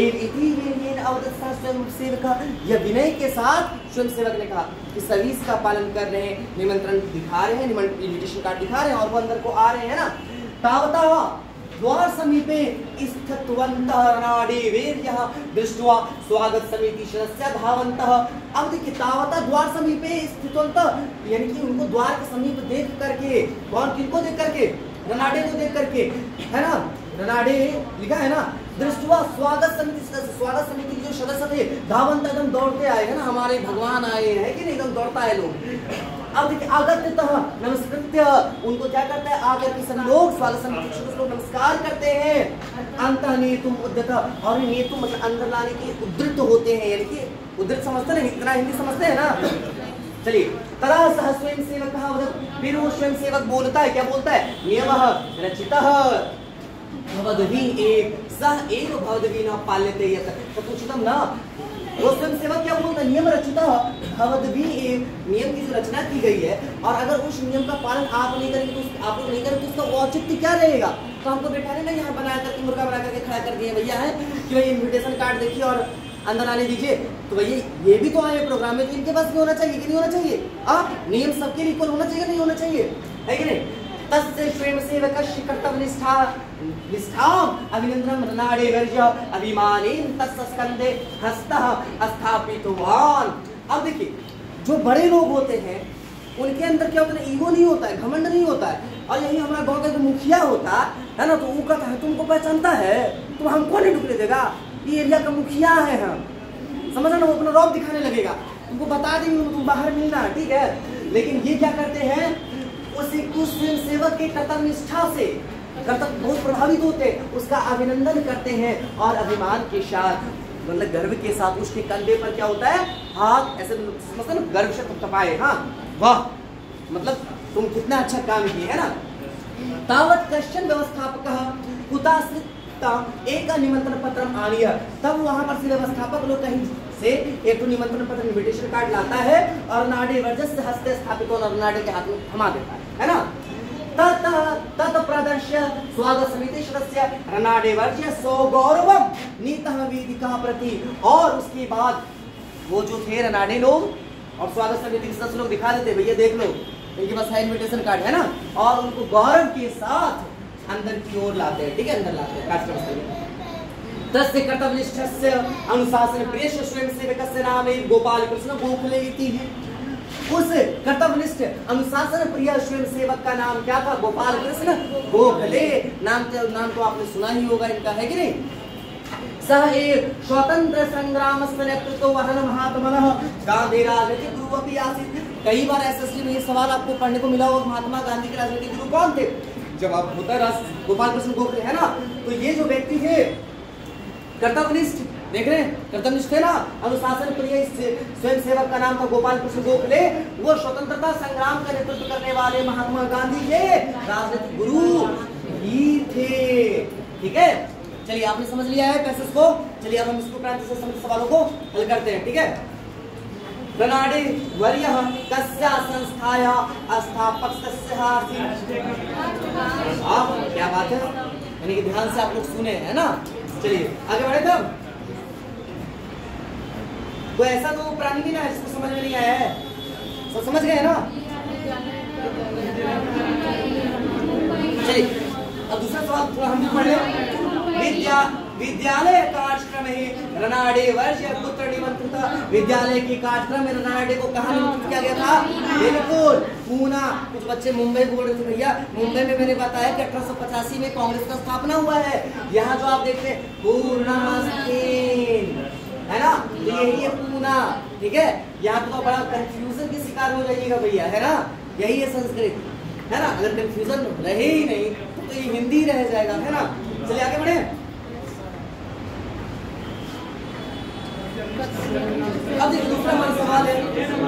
स्वयंसेवक, यह विनय के साथ स्वयंसेवक ने कहा कि सभी इसका पालन कर रहे हैं, निमंत्रण दिखा रहे हैं, इन्विटेशन कार्ड दिखा रहे हैं और वो अंदर को आ रहे हैं ना। तावता द्वार समीपे स्थितवन्तः रणाडेवीर्यः दृष्ट्वा स्वागत समिति सदस्य धावन्तः। अब देखिए तावता द्वार समीपे स्थितवन्तः, यानी कि उनको द्वार के समीप देख करके, कौन किनको देख करके, रनाडे को देख करके, है ना, रनाडे लिखा है ना, दृष्टवा स्वागत समिति के जो सदस्य थे धावंत एकदम दौड़ते आए हैं ना, हमारे भगवान आए हैं कि नहीं, एकदम दौड़ता है लोग। अब देखिए आगत्यतः नमस्कृत्य, उनको क्या करता है, आकर के सभी लोग स्वागत समिति के लोग नमस्कार करते हैं। अंतः नेतुम उद्यत, और नेतुम मतलब अंदर लाने के उद्धृत होते हैं, यानी कि उद्धृत समझते हैं, इतना हिंदी समझते हैं ना। चलिए तदा सह स्वयं सेवक, फिर वो स्वयं सेवक बोलता है, क्या बोलता है, नियमः रचितः भवद्भिः एक सह एव भवद्भिः न पाल्यते यत्, तो पूछतम ना, वो स्वयं सेवक क्या बोलता है, नियम रचितः भवद्भिः एक, नियम की जो रचना की गई है, और अगर उस नियम का पालन आप नहीं करेंगे तो आप लोग नहीं करेंगे तो उसका औचित्य क्या रहेगा। तो हमको बैठाने में यहाँ बना करके मुर्गा बना करके खड़ा कर दिए भैया है कि भाई इन्विटेशन कार्ड देखिए और अंदर आने दीजिए, तो भैया ये भी तो आए प्रोग्राम में, तो इनके पास भी होना चाहिए कि नहीं होना चाहिए। नियम सबके लिए इक्वल होना चाहिए, नहीं होना चाहिए, है कि नहीं। तस्य स्वयं सेवकस्य कर्तव्य निष्ठाम अभिनंदनम रणाडेवर्य अभिमानेन तस्य स्कंदे हस्तः स्थापितवान। अब देखिए जो बड़े लोग होते हैं उनके अंदर क्या होता है, ईगो नहीं होता है, घमंड नहीं होता है। और यही हमारा गांव का जो मुखिया होता है ना, तो वो कहता है तुमको पहचानता है, तुम हमको नहीं ढुकने देगा, ये एरिया का मुखिया है हम, समझ ना, वो अपना रौब दिखाने लगेगा, तुमको बता देंगे तुम बाहर मिलना, ठीक है। लेकिन ये क्या करते हैं, उस स्वयं सेवक के कर्तव्य निष्ठा से कर्तव्य बहुत प्रभावित होते हैं, उसका अभिनंदन करते हैं और अभिमान के साथ, मतलब गर्व के साथ उसके कंधे पर क्या होता है, हाथ ऐसे मतलब गर्व से थपथपाए, हाँ वाह, मतलब तुम कितना अच्छा काम किए, है ना। तावत कश्चन व्यवस्थापक हुताश्रिता एक निमंत्रण पत्र आनीय, तब वहां पर से व्यवस्थापक लोग कहीं से एक निमंत्रण पत्र इनविटेशन कार्ड लाता है और नाडे वर्जस से हस्ते स्थापित और नाडे के हाथ में थमा देता है ना। तत प्रदर्श्य स्वागत समिति सदस्य रनाडे वर्ज्य सौगौरवम नीतः वेदिका प्रति, और उसके बाद वो जो थे रनाडे लोग और स्वागत समिति के सदस्य लोग दिखा देते, भैया देख लो इनके पास है इनविटेशन कार्ड, है ना, और उनको गौरव के साथ अंदर की ओर लाते हैं, ठीक है, अंदर लाते हैं कार्यक्रम स्थल। तस्य कर्तव्यनिष्ठस्य अनुशासन प्रिय स्वयं सेवकस्य नाम गोपाल कृष्ण गोखले इति है। उस कर्तव्यनिष्ठ अनुशासन प्रिय स्वयं सेवक का नाम क्या था, गोपाल कृष्ण गोखले, नाम तो आपने सुना ही होगा इनका, है कि नहीं। सह एक स्वतंत्र संग्राम नेतृत्व वहन महात्मनः गांधी राजनीतिक गुरु अपि आसीत्। कई बार एसएसटी में ये सवाल आपको पढ़ने को मिला होगा, महात्मा गांधी के राजनीतिक गुरु कौन थे, जवाब होता है गोपाल कृष्ण गोखले, है ना। तो ये जो व्यक्ति थे कर्तव्यनिष्ठ, देख रहे हैं कर्तव्यनिष्ठ थे ना, अनुशासन प्रिय स्वयं सेवक का नाम था गोपाल कृष्ण गोखले, वो स्वतंत्रता संग्राम का नेतृत्व करने वाले महात्मा गांधी के राजनीतिक गुरु ही थे, ठीक है। चलिए आपने समझ लिया है पैसेज को, चलिए अब हम इसको क्रांति से संबंधित सवालों को हल करते हैं, ठीक है। रनाडे वर्यः कस्या संस्थायाः स्थापक क्या बात है, यानी कि ध्यान से आप लोग सुने, है ना। चलिए आगे बढ़े तब। कोई ऐसा तो प्राणी भी ना है जिसको समझ में नहीं आया है, सब समझ गए ना। चलिए अब दूसरा सवाल थोड़ा हम भी पढ़ लें। विद्यालय कार्यक्रम में रनाडे वर्ष या पुत्र निमंत्रित, विद्यालय के कार्यक्रम में रनाडे को कहाँ निमंत्रित किया गया था, बिल्कुल पूना। कुछ बच्चे मुंबई बोल रहे थे, भैया मुंबई में मैंने बताया कि 1885 में कांग्रेस का स्थापना हुआ है। यहाँ जो आप देखते हैं पूर्णा है ना, तो यही है पूना, ठीक है। यहाँ तो बड़ा कंफ्यूजन के शिकार हो जाइएगा भैया, है ना, यही है संस्कृत, है ना। अगर कंफ्यूजन रहे ही नहीं तो ये हिंदी रह जाएगा, है ना। चलिए आगे बढ़े। अब देखिए दूसरा हमारा सवाल है,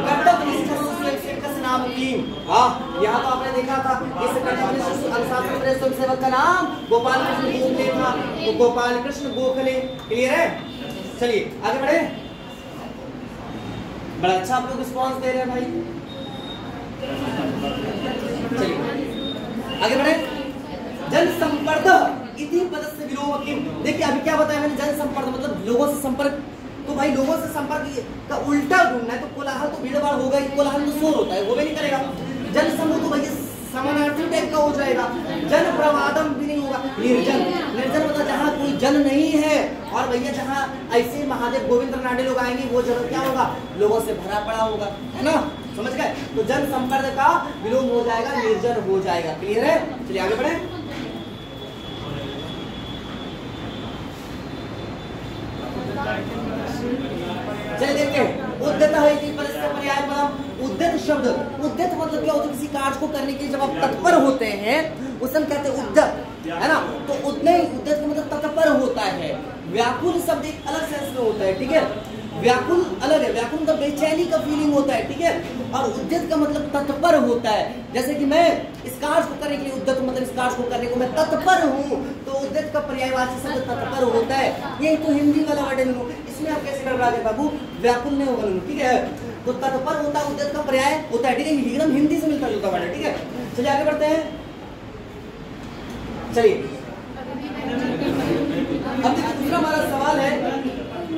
कर्तव्यनिष्ठ स्वयं सेवक नाम की। यहाँ तो आपने देखा था इस कर्तव्यनिष्ठ अनुशासन प्रिय स्वयं सेवक का नाम गोपाल कृष्ण गोखले था, तो गोपाल कृष्ण गोखले, क्लियर है। चलिए आगे बढ़े। बड़ा अच्छा आप लोग रिस्पॉन्स दे रहे हैं भाई, चलिए आगे बढ़े। जनसंपर्क इति पदस्य विलोम किम, देखिए अभी क्या बताया मैंने, जनसंपर्क मतलब लोगों से संपर्क, तो भाई लोगों से संपर्क का उल्टा ढूंढना है, तो कोलाहल तो भीड़ भाड़ होगा ही, कोलाहल तो शोर होता है, वो भी नहीं करेगा। जनसमूह तो भाई समानार्थी टाइप का हो जाएगा। जन प्रवादम भी नहीं होगा, निर्जन। निर्जन मतलब जहाँ कोई जन नहीं है, और भैया जहाँ ऐसे महादेव गोविंद रानडे लोग आएंगे वो जगह क्या होगा, लोगों से भरा पड़ा होगा, है ना, समझ गए। तो जन संपर्क का विलोम हो जाएगा, निर्जन हो जाएगा। क्लियर है? चलिए आगे बढ़े। चलिए देखते हैं। उद्यत है कि परस्य पर्याय पदम। उद्यत शब्द, उद्यत मतलब क्या होता है, किसी कार्य को करने के लिए जब आप तत्पर होते हैं उस समय कहते हैं उद्यत, है ना। तो उद्यत का मतलब तत्पर होता है। व्याकुल शब्द एक अलग सेंस में होता है, ठीक है। व्याकुल अलग है, व्याकुल मतलब बेचैनी का फीलिंग होता है, ठीक है। और उद्यत का मतलब तत्पर होता है। जैसे कि मैं इस कार्य को करने के लिए, उद्यत मतलब इस कार्य को करने को मैं तत्पर हूँ, तो उद्यत का पर्यायवाची शब्द तत्पर होता है। ये तो हिंदी वाला वर्ड है, इसमें आप कैसे डरा दे बाबू, व्याकुल नहीं होगा, ठीक है। तो तत्पर होता है, उद्यत का पर्याय होता है, ठीक है। एकदम हिंदी से मिलता जुलता वर्ड है, ठीक है। चलिए आगे बढ़ते हैं। चलिए अब देखिए दूसरा हमारा सवाल है,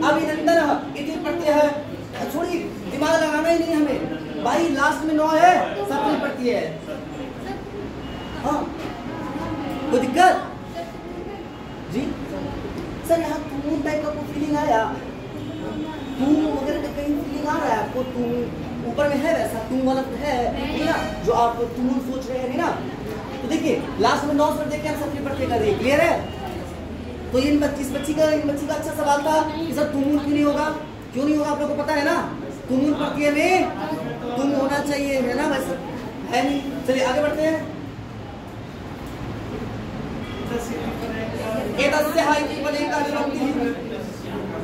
अभिनंदन इति प्रत्यय है। छोड़िए, दिमाग लगाना ही नहीं हमें भाई, लास्ट में 9 है, सप्तमी प्रत्यय है। हाँ कोई दिक्कत जी? सर यहाँ तुम टाइप का कोई फीलिंग आया, तुम वगैरह का कहीं फीलिंग आ रहा है आपको? तुम ऊपर में है वैसा, तुम वाला है ना जो आप तुम सोच रहे हैं ना। तो देखिए लास्ट में 9 पर देखिए हम सप्तमी प्रत्यय कर दिए। क्लियर है? तो इन बच्ची का अच्छा सवाल था कि सर तुम क्यों नहीं होगा, क्यों नहीं होगा आप लोग को पता है ना। तुम प्रत्यय में तुम होना चाहिए, है ना, वैसे है नहीं। चलिए आगे बढ़ते हैं। एतस्यः इति पदे का विभक्ति,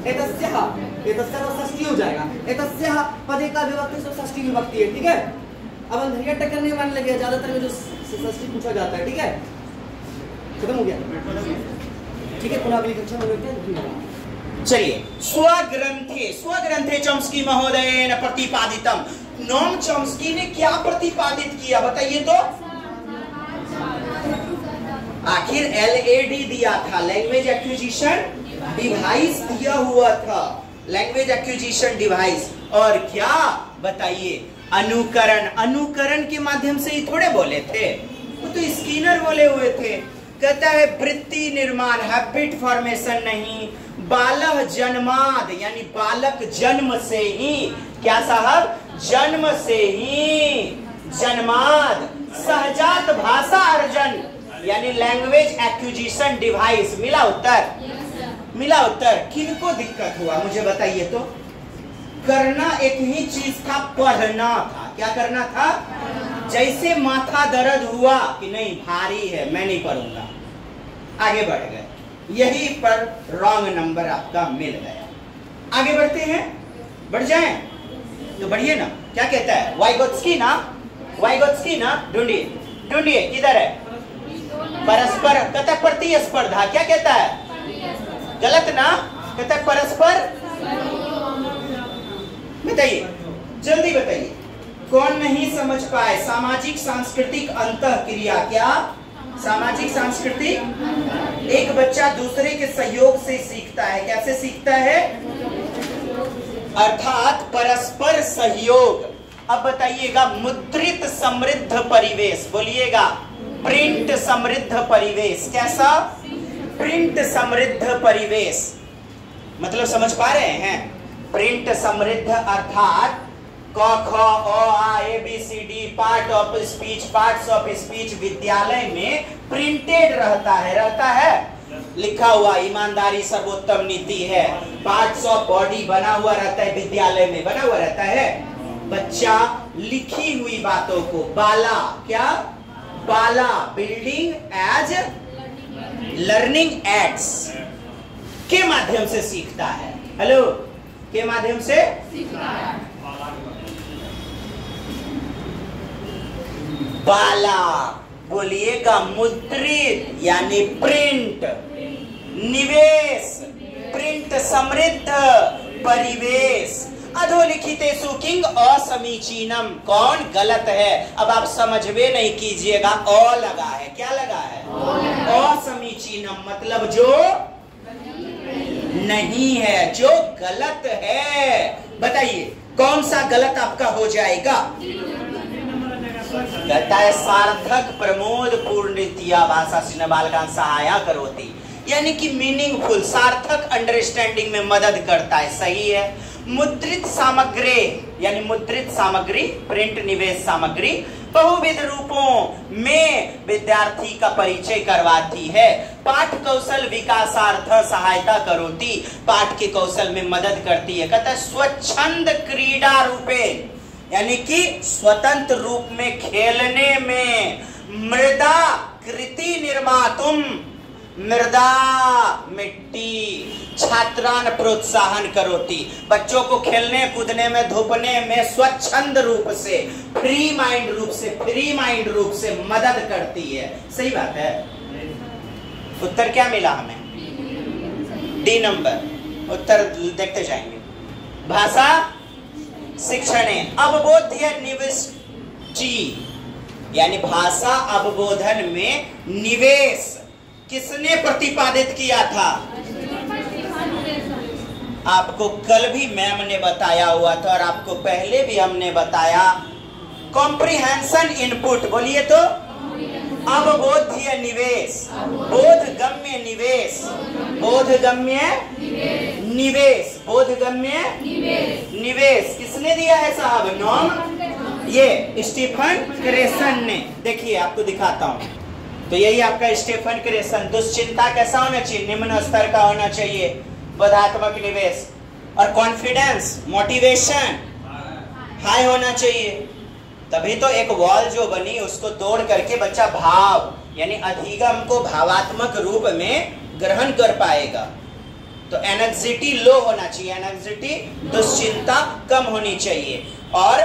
एतस्यः तो षष्ठी हो जाएगा। एतस्यः पदे का विभक्ति तो षष्ठी विभक्ति है, ठीक है। अब अंधेरिया टक्कर नहीं मानने लगे, ज्यादातर में जो षष्ठी पूछा जाता है, ठीक है। खत्म हो गया, ठीक है। पुनः अगली कक्षा में मिलते हैं। चलिए, स्वग्रंथे चॉम्स्की महोदयेन प्रतिपादितम। नोम चॉम्स्की ने क्या प्रतिपादित किया बताइए तो? आखिर LAD दिया था, लैंग्वेज एक्विजिशन डिवाइस दिया हुआ था, लैंग्वेज एक्विजिशन डिवाइस। और क्या बताइए, अनुकरण। अनुकरण के माध्यम से ही थोड़े बोले थे, वो तो स्किनर बोले हुए थे। कहता है वृत्ति निर्माण, हैबिट फॉर्मेशन नहीं, बालह जन्माद यानी बालक जन्म से ही, क्या साहब, जन्म से ही, जन्माद सहजात भाषा अर्जन यानी लैंग्वेज एक्विजिशन डिवाइस। मिला उत्तर? मिला उत्तर। किनको दिक्कत हुआ मुझे बताइए तो? करना एक ही चीज था, पढ़ना था। क्या करना था? जैसे माथा दर्द हुआ कि नहीं भारी है मैं नहीं पढ़ूंगा, आगे बढ़ गए, यही पर रॉन्ग नंबर आपका मिल गया। आगे बढ़ते हैं, बढ़ जाएं तो बढ़िए ना। क्या कहता है वाइगोत्स्की ना, वाइगोत्स्की ना, ढूंढिए ढूंढिए किधर है। परस्पर, कहता है प्रतिस्पर्धा। क्या कहता है? गलत ना, कहता है परस्पर। बताइए जल्दी बताइए, कौन नहीं समझ पाए? सामाजिक सांस्कृतिक अंतःक्रिया। क्या? सामाजिक सांस्कृतिक। एक बच्चा दूसरे के सहयोग से सीखता है। कैसे सीखता है? अर्थात परस्पर सहयोग। अब बताइएगा, मुद्रित समृद्ध परिवेश। बोलिएगा, प्रिंट समृद्ध परिवेश। कैसा? प्रिंट समृद्ध परिवेश। मतलब समझ पा रहे हैं? प्रिंट समृद्ध अर्थात क ख अ आ A B C D part of speech, parts of speech विद्यालय में प्रिंटेड रहता है, लिखा हुआ। ईमानदारी सर्वोत्तम नीति है। पार्ट्स ऑफ बॉडी बना हुआ रहता है, विद्यालय में बना हुआ रहता है। बच्चा लिखी हुई बातों को बाला, क्या बाला, बिल्डिंग एज लर्निंग एड्स के माध्यम से सीखता है। हेलो, के माध्यम से सीखता है। बाला बोलिएगा, मुद्रित यानी प्रिंट, निवेश प्रिंट समृद्ध परिवेश। अधोलिखितेषु किंग असमीचीनम। कौन गलत है? अब आप समझवे नहीं कीजिएगा, अ लगा है। क्या लगा है? असमीचीनम मतलब जो नहीं है, जो गलत है। बताइए कौन सा गलत आपका हो जाएगा? कहता है सार्थक प्रमोद पूर्णितिया भाषा सिन्ह बालकान सहाया करोती, यानी कि मीनिंगफुल, सार्थक अंडरस्टैंडिंग में मदद करता है। सही है। मुद्रित सामग्री यानी मुद्रित सामग्री, प्रिंट निवेश सामग्री बहुविध रूपों में विद्यार्थी का परिचय करवाती है। पाठ कौशल विकासार्थ सहायता करोती, पाठ के कौशल में मदद करती है। कहता है स्वच्छंद क्रीडा रूपे, यानी कि स्वतंत्र रूप में खेलने में। मृदा कृति निर्मातुम, मृदा मिट्टी, छात्रान प्रोत्साहन करोती, बच्चों को खेलने कूदने में धूपने में स्वच्छंद रूप से, फ्री माइंड रूप से मदद करती है। सही बात है। उत्तर क्या मिला हमें? डी नंबर उत्तर देखते जाएंगे। भाषा शिक्षणे अवबोध्य निविष्टि, यानी भाषा अवबोधन में निवेश किसने प्रतिपादित किया था? आपको कल भी मैम ने बताया हुआ था और आपको पहले भी हमने बताया। कॉम्प्रिहेंशन इनपुट बोलिए तो अवबोध्य निवेश, बोधगम्य निवेश, बोधगम्य निवेश, बोधगम्य निवेश किसने दिया है साहब? नॉम, ये स्टीफन क्रेसन ने। देखिए आपको दिखाता हूं, तो यही आपका स्टीफन क्रेसन। दुश्चिंता कैसा होना चाहिए? निम्न स्तर का होना चाहिए, बोधात्मक निवेश। और कॉन्फिडेंस, मोटिवेशन हाई होना चाहिए, तभी तो एक वॉल जो बनी उसको तोड़ करके बच्चा भाव यानी अधिगम को भावात्मक रूप में ग्रहण कर पाएगा। तो एंग्जाइटी लो होना चाहिए, एंग्जाइटी दुश्चिंता कम होनी चाहिए, और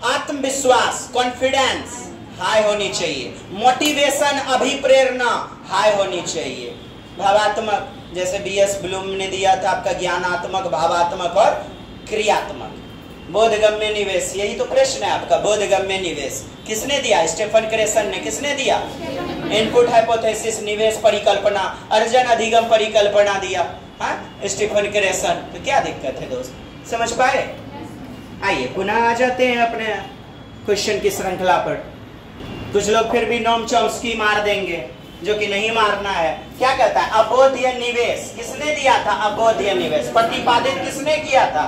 आत्मविश्वास कॉन्फिडेंस हाई होनी चाहिए, मोटिवेशन अभिप्रेरणा हाई होनी चाहिए। भावात्मक जैसे बीएस ब्लूम ने दिया था आपका ज्ञानात्मक, भावात्मक और क्रियात्मक। बोधगम्य निवेश, यही तो प्रश्न है आपका। बोधगम्य निवेश किसने दिया? स्टीफन क्रेसन ने। किसने दिया? इनपुट हाइपोथेसिस, निवेश परिकल्पना, अर्जन अधिगम परिकल्पना दिया हाँ स्टीफन क्रेसन। तो क्या दिक्कत है दोस्त, समझ पाए? आइए पुनः आ जाते हैं अपने क्वेश्चन की श्रृंखला पर। कुछ लोग फिर भी नोम चॉम्स्की मार देंगे, जो कि नहीं मारना है। क्या कहता है? अबोध्य निवेश किसने दिया था? अबोध्य निवेश प्रतिपादित किसने किया था?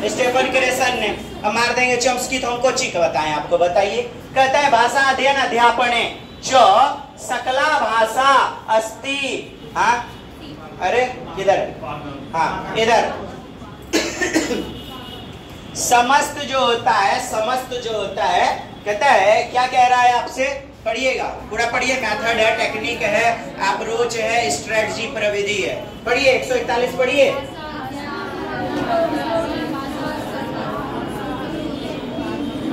स्टीफन क्रेसन ने। अब मार देंगे चॉम्स्की तो हमको चिक बताएं, आपको बताइए। कहता है भाषा अध्ययन अध्यापने जो सकला भाषा अस्ति। हाँ अरे किधर? हाँ इधर। समस्त जो होता है, समस्त जो होता है, कहता है क्या कह रहा है आपसे? पढ़िएगा, पूरा पढ़िए। मेथड है, टेक्निक है, अप्रोच है, स्ट्रेटजी प्रविधि है। पढ़िए 141 पढ़िए।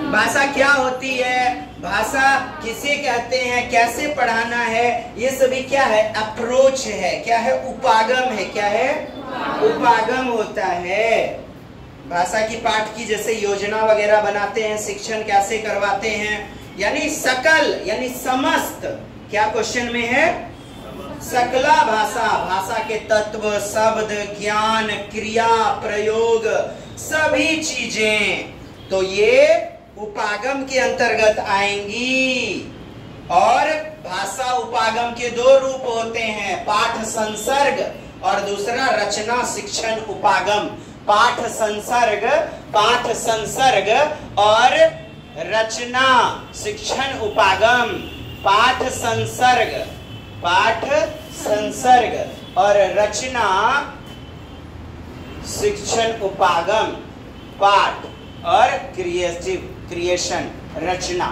भाषा क्या होती है, भाषा किसे कहते हैं, कैसे पढ़ाना है, ये सभी क्या है? अप्रोच है। क्या है? उपागम है। क्या है? उपागम होता है। भाषा की पाठ की जैसे योजना वगैरह बनाते हैं, शिक्षण कैसे करवाते हैं, यानी सकल यानी समस्त। क्या क्वेश्चन में है? सकला भाषा, भाषा के तत्व, शब्द, ज्ञान, क्रिया, प्रयोग, सभी चीजें तो ये उपागम के अंतर्गत आएंगी। और भाषा उपागम के दो रूप होते हैं, पाठ संसर्ग और दूसरा रचना शिक्षण उपागम। पाठ संसर्ग और रचना शिक्षण उपागम। पाठ संसर्ग और रचना शिक्षण उपागम। पाठ और क्रिएशन रचना,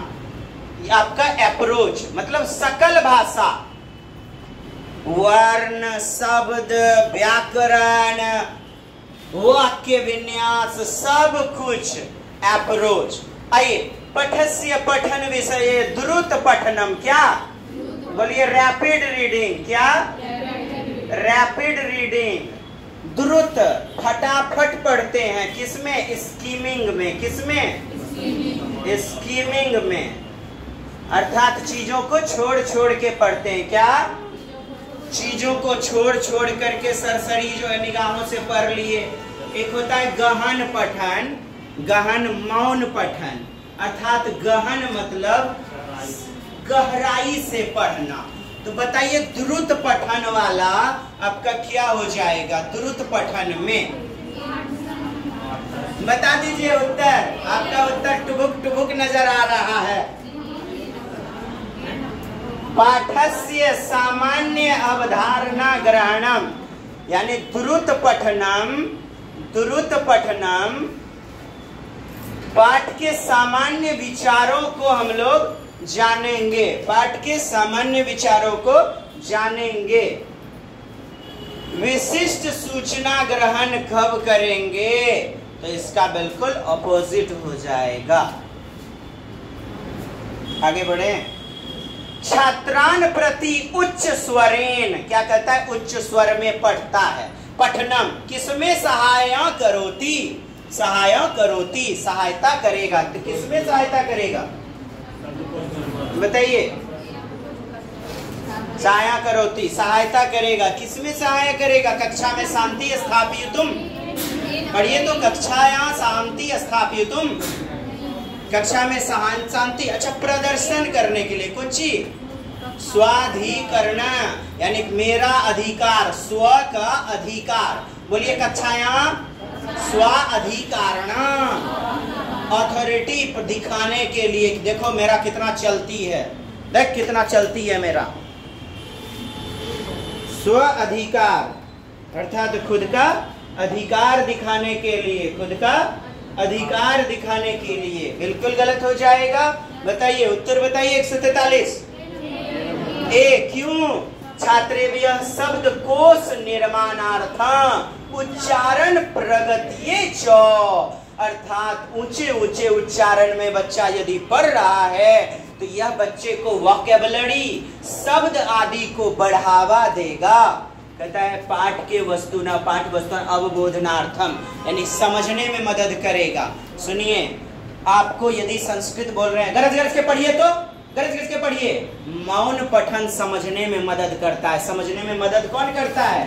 आपका अप्रोच मतलब सकल भाषा, वर्ण, शब्द, व्याकरण, वाक्य विन्यास, सब कुछ अप्रोच। आइए पठस्य पठन विषय द्रुत पठनम। क्या बोलिए? Rapid reading. क्या? रैपिड रीडिंग, द्रुत, फटाफट पढ़ते हैं। किसमें? स्कीमिंग में। किसमें? स्कीमिंग में, अर्थात चीजों को छोड़ छोड़ के पढ़ते हैं। क्या? चीजों को छोड़ छोड़ करके सरसरी जो है निगाहों से पढ़ लिए। एक होता है गहन पठन, गहन मौन पठन, अर्थात गहन मतलब गहराई से पढ़ना। तो बताइए द्रुत पठन वाला आपका क्या हो जाएगा? द्रुत पठन में बता दीजिए उत्तर। आपका उत्तर टुबुक टुबुक नजर आ रहा है। पाठस्य सामान्य अवधारणा ग्रहणम, यानी द्रुत पठनम पाठ के सामान्य विचारों को हम लोग जानेंगे। पाठ के सामान्य विचारों को जानेंगे। विशिष्ट सूचना ग्रहण कब करेंगे? तो इसका बिल्कुल ऑपोजिट हो जाएगा। आगे बढ़े। छात्रान प्रति उच्च स्वरेन, क्या कहता है? उच्च स्वर में पढ़ता है। पठनम किसमें सहायता करोती? सहायता करेगा। तो किसमें सहायता करेगा बताइए? सहायता करोती, सहायता करेगा। किसमें सहायता करेगा? कक्षा में शांति स्थापितुम। पढ़िए तो, कक्षायां शांति स्थापितुम, कक्षा में शांति। अच्छा, प्रदर्शन करने के लिए कुछ स्वाधिकरण, यानी मेरा अधिकार, स्व का अधिकार। बोलिए कक्षायां स्वाधिकारण, अथॉरिटी दिखाने के लिए। देखो मेरा कितना चलती है, देख कितना चलती है मेरा। स्व अधिकार अर्थात खुद का अधिकार दिखाने के लिए, खुद का अधिकार दिखाने के लिए। बिल्कुल गलत हो जाएगा। बताइए उत्तर बताइए। 143 ए। क्यों? छात्रेभ्यः शब्द कोश निर्माणार्थम उच्चारण प्रगतिये च, अर्थात ऊंचे ऊंचे उच्चारण में बच्चा यदि पढ़ रहा है तो यह बच्चे को वोकैबुलरी, शब्द आदि को बढ़ावा देगा। कहता है पाठ के वस्तुना, पाठ वस्तु अवबोधनार्थम, यानी समझने में मदद करेगा। सुनिए, आपको यदि संस्कृत बोल रहे हैं, गरज गरज के पढ़िए तो, गरज गरज के पढ़िए। मौन पठन समझने में मदद करता है। समझने में मदद कौन करता है?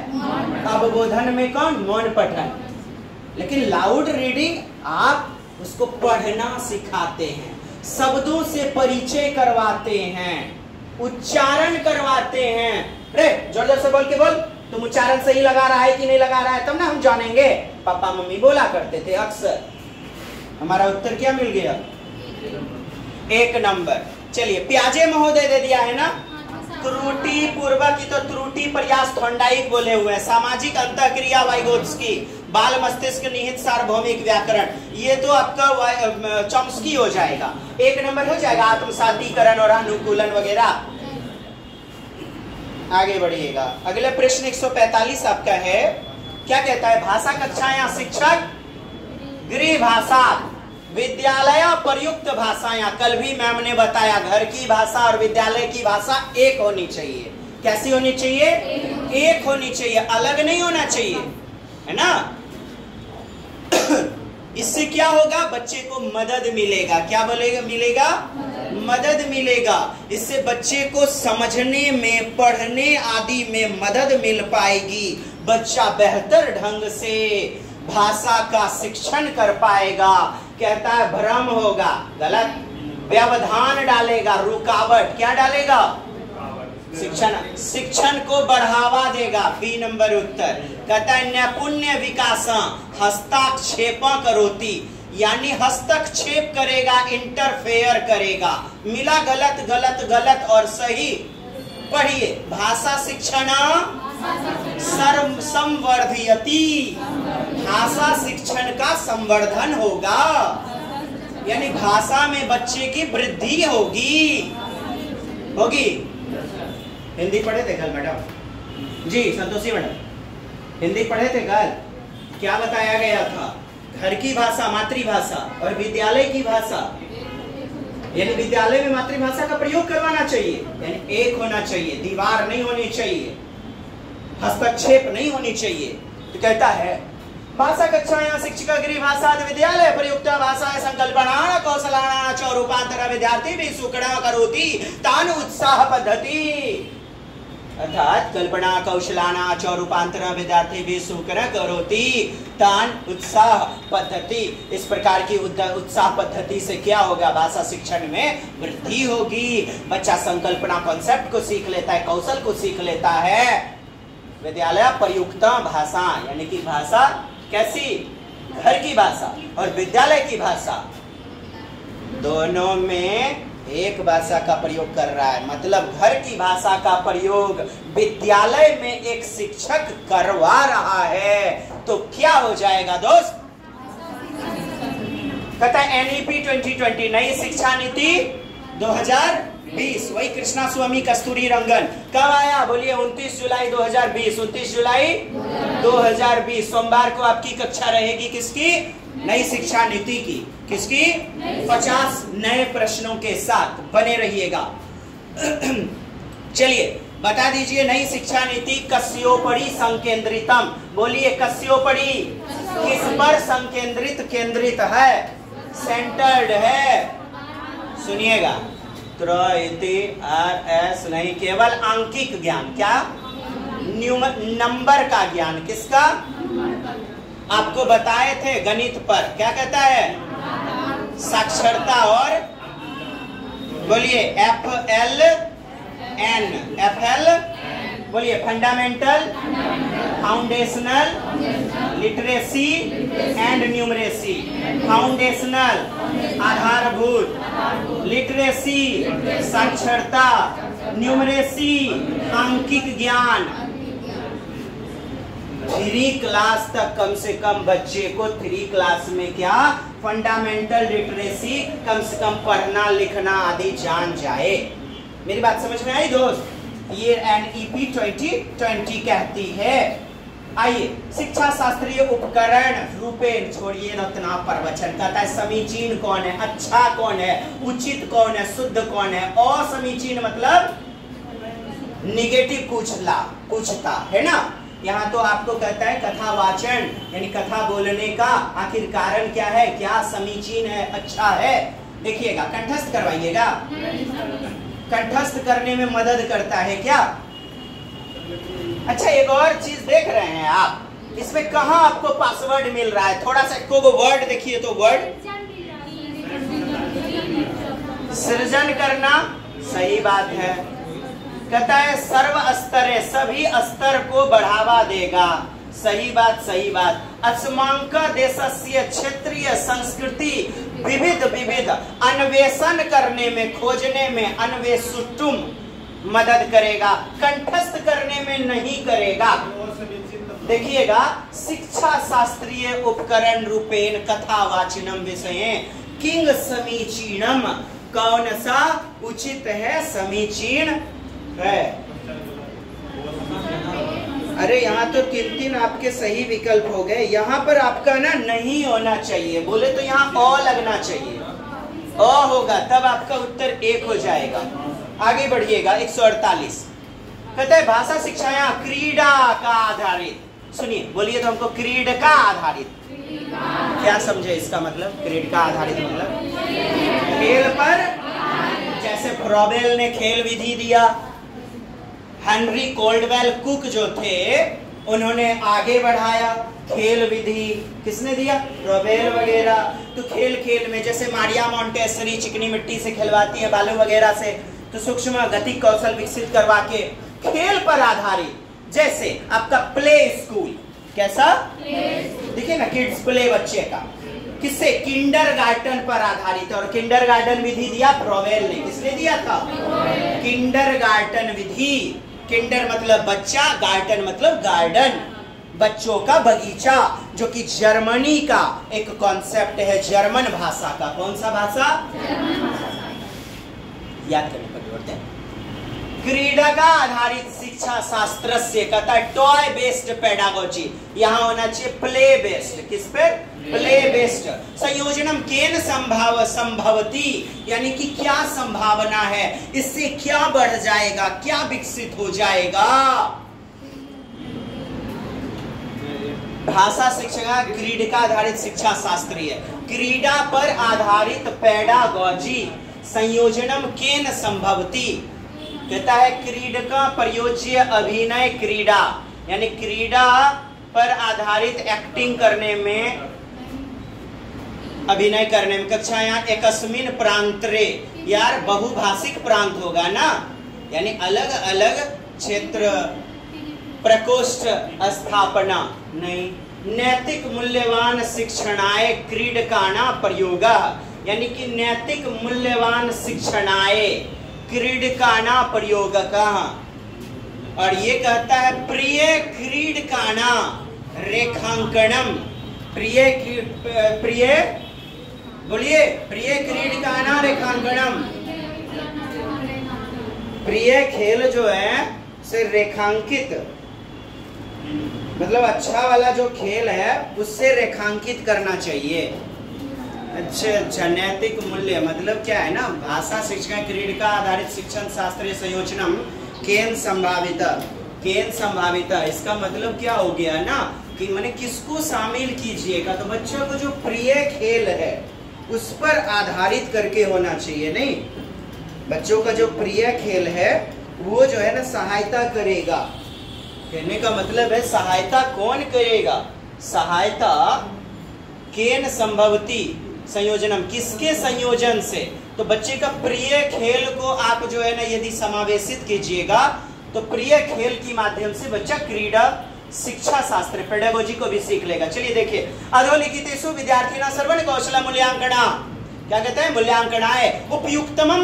अवबोधन में कौन? मौन पठन। लेकिन लाउड रीडिंग आप उसको पढ़ना सिखाते हैं, शब्दों से परिचय करवाते हैं, उच्चारण करवाते हैं। अरे जोर जोर से बोल के बोल, तुम उच्चारण सही लगा रहा है कि नहीं लगा रहा है, तब ना हम जानेंगे। पापा मम्मी बोला करते थे अक्सर। हमारा उत्तर क्या मिल गया? 1 नंबर। चलिए, प्याजे महोदय दे दिया है ना। त्रुटि पूर्वक की तो त्रुटि प्रयास थोंडाइक बोले हुए हैं। सामाजिक अंतःक्रिया वाइगोत्स्की, बाल मस्तिष्क निहित सार्वभौमिक व्याकरण, ये तो आपका चॉम्स्की हो जाएगा। 1 नंबर हो जाएगा। आत्मसातीकरण और अनुकूलन वगैरह। आगे बढ़िएगा। अगला प्रश्न 145 आपका है। क्या कहता है? भाषा कक्षायां शिक्षक गृह भाषा, विद्यालय प्रयुक्त भाषाएं। कल भी मैम ने बताया घर की भाषा और विद्यालय की भाषा एक होनी चाहिए। कैसी होनी चाहिए? एक होनी चाहिए, अलग नहीं होना चाहिए, है ना। इससे क्या होगा? बच्चे को मदद मिलेगा। क्या बोलेगा? मिलेगा, मदद मिलेगा। इससे बच्चे को समझने में, पढ़ने आदि में मदद मिल पाएगी। बच्चा बेहतर ढंग से भाषा का शिक्षण कर पाएगा। कहता है भ्रम होगा, गलत। व्यवधान डालेगा, रुकावट। क्या डालेगा? शिक्षण को बढ़ावा देगा। बी नंबर उत्तर। कहता है नैपुण्य विकास हस्ताक्षेप करोति, यानी हस्तक्षेप करेगा, इंटरफेयर करेगा। मिला गलत गलत गलत और सही। पढ़िए, भाषा शिक्षण संवर्धयति, भाषा शिक्षण का संवर्धन होगा, यानी भाषा में बच्चे की वृद्धि होगी। हिंदी पढ़े थे कल मैडम जी? संतोषी मैडम हिंदी पढ़े थे कल? क्या बताया गया था? घर की भाषा मातृभाषा और विद्यालय की भाषा, यानी विद्यालय में मातृभाषा का प्रयोग करवाना चाहिए, यानी एक होना चाहिए, दीवार नहीं होनी चाहिए, हस्तक्षेप नहीं होनी चाहिए। तो कहता है भाषा कक्षायां शिक्षिका गृह भाषा विद्यालय प्रयुक्त भाषा संकल्पना कौशलाना च रूपांतर विद्यार्थी भी सुकड़ा करोति तान उत्साह पद्धति। अर्थात कल्पना कौशलाना च रूपांतर विद्यार्थी भी सुकर करोति तान उत्साह पद्धति। इस प्रकार की उत्साह पद्धति से क्या होगा, भाषा शिक्षण में वृद्धि होगी। बच्चा संकल्पना कॉन्सेप्ट को सीख लेता है, कौशल को सीख लेता है। विद्यालय प्रयुक्त भाषा यानी कि भाषा कैसी, घर की भाषा और विद्यालय की भाषा दोनों में एक भाषा का प्रयोग कर रहा है। मतलब घर की भाषा का प्रयोग विद्यालय में एक शिक्षक करवा रहा है तो क्या हो जाएगा दोस्त, कहता है एनईपी 2020 नई शिक्षा नीति 2020। वही कृष्णा स्वामी कस्तूरी रंगन कब आया, बोलिए 29 जुलाई 2020। 29 जुलाई 2020 सोमवार को आपकी कक्षा रहेगी किसकी, नई शिक्षा नीति की। किसकी, 50 नए प्रश्नों के साथ बने रहिएगा। चलिए बता दीजिए नई शिक्षा नीति कस्योपरि संकेंद्रितम, बोलिए कस्योपरि किस पर संकेंद्रित, केंद्रित है, सेंटर्ड है। सुनिएगा RS नहीं, केवल आंकिक ज्ञान, क्या नंबर का ज्ञान, किसका, आपको बताए थे गणित पर, क्या कहता है, साक्षरता और बोलिए FL बोलिए fundamental, foundational, literacy and numeracy. Foundational आधारभूत, लिटरेसी साक्षरता, न्यूमरेसी आंकिक ज्ञान। 3 क्लास तक कम से कम बच्चे को 3 क्लास में क्या, फंडामेंटल लिटरेसी कम से कम पढ़ना लिखना आदि जान जाए। मेरी बात समझ में आई दोस्त, ये एनईपी 2020 कहती है। आइए शिक्षा शास्त्रीय उपकरण रूपेण, छोड़िए रत्ना प्रवचन, कहता है समीचीन कौन है, अच्छा कौन है, उचित कौन है, शुद्ध कौन है। असमीचीन मतलब निगेटिव पूछता है ना। यहाँ तो आपको कहता है कथा वाचन यानी कथा बोलने का आखिर कारण क्या है, क्या समीचीन है, अच्छा है। देखिएगा कंठस्थ करवाइएगा, कंठस्थ करने में मदद करता है क्या। अच्छा एक और चीज देख रहे हैं आप, इसमें कहाँ आपको पासवर्ड मिल रहा है, थोड़ा सा को वर्ड देखिए तो वर्ड सृजन करना, सही बात है। कहता है सर्व स्तरे, सभी स्तर को बढ़ावा देगा, सही बात सही बात। अस्मांक देशस्य क्षेत्रीय संस्कृति विविध विविध अन्वेषण करने में, खोजने में, अन्वेषुटुम मदद करेगा, कंठस्थ करने में नहीं करेगा। देखिएगा शिक्षा शास्त्रीय उपकरण रूपेण कथा वाचनम विषय किंग समीचीनम, कौन सा उचित है, समीचीन है। अरे यहाँ तो 3 आपके सही विकल्प हो गए, यहाँ पर आपका ना नहीं होना चाहिए, बोले तो यहाँ अ लगना चाहिए, अ होगा तब आपका उत्तर 1 हो जाएगा। आगे बढ़िएगा 148 कहते हैं भाषा शिक्षा यहाँ क्रीड़ा का आधारित। सुनिए बोलिए तो हमको, क्रीड का आधारित क्या समझे इसका मतलब, क्रीड का आधारित मतलब खेल पर, जैसे फ्रॉबेल ने खेल विधि दिया, हेनरी कोल्डवेल कुक जो थे उन्होंने आगे बढ़ाया खेल विधि, किसने दिया, फ्रॉबेल वगैरह। तो खेल खेल में जैसे मारिया मॉन्टेसरी चिकनी मिट्टी से खिलवाती है, बालू वगैरह से, तो सूक्ष्म गतिक कौशल विकसित करवा के खेल पर आधारित, जैसे आपका प्ले स्कूल, कैसा देखिए ना, किड्स प्ले बच्चे का, किससे, किंडरगार्टन पर आधारित। और किंडरगार्टन विधि दिया फ्रॉबेल ने, किसने दिया था, किंडरगार्टन विधि। किंडर मतलब बच्चा, गार्टन मतलब गार्डन, बच्चों का बगीचा, जो कि जर्मनी का एक कॉन्सेप्ट है, जर्मन भाषा का। कौन सा भाषा, याद करने पर जोड़ते हैं। क्रीड़ा का आधारित शिक्षा शास्त्र से कहता है टॉय बेस्ड पेडागोजी, यहाँ होना चाहिए प्ले बेस्ड। किस पे, प्ले बेस्ड। संयोजनम केन संभवती, यानी कि क्या संभावना है, इससे क्या बढ़ जाएगा, क्या विकसित हो जाएगा। भाषा शिक्षा क्रीड़ा का आधारित शिक्षा शास्त्रीय, क्रीड़ा पर आधारित पेडागोजी, संयोजनम केन संभवती, कहता है क्रीडका प्रयोज्य अभिनय क्रीडा, यानी क्रीडा पर आधारित एक्टिंग करने में, अभिनय करने में। कक्षायां एकस्मिन प्रांतरे, यार बहुभाषिक प्रांत होगा ना, यानी अलग अलग क्षेत्र, प्रकोष्ठ स्थापना नहीं। नैतिक मूल्यवान शिक्षणाय क्रीडकाना प्रयोगा, यानी कि नैतिक मूल्यवान शिक्षणाय क्रीडकाना प्रयोगका। और ये कहता है प्रिय क्रीडकाना रेखांकनम, प्रिय बोलिए, प्रिय क्रीडकाना रेखांकनम। प्रिय खेल जो है से रेखांकित, मतलब अच्छा वाला जो खेल है उससे रेखांकित करना चाहिए। अच्छा, नैतिक मूल्य मतलब क्या है ना, भाषा शिक्षण क्रीडका आधारित शिक्षण शास्त्रीय संयोजनम केन संभावित, केन संभावित, इसका मतलब क्या हो गया ना कि मैंने किसको शामिल कीजिएगा, तो बच्चों को जो प्रिय खेल है उस पर आधारित करके होना चाहिए। नहीं, बच्चों का जो प्रिय खेल है वो जो है ना सहायता करेगा। कहने का मतलब है सहायता कौन करेगा, सहायता केन संभवती संयोजनम, किसके संयोजन से। तो बच्चे का प्रिय खेल को आप जो है ना यदि समावेशित कीजिएगा तो प्रिय खेल के माध्यम से बच्चा क्रीडा शिक्षा शास्त्र पेडागोजी को भी सीख लेगा। चलिए देखिए, अधोलिखितेषु विद्यार्थिना सर्वण कौशल मूल्यांकना, क्या कहते हैं, मूल्यांकनाए उपयुक्तमम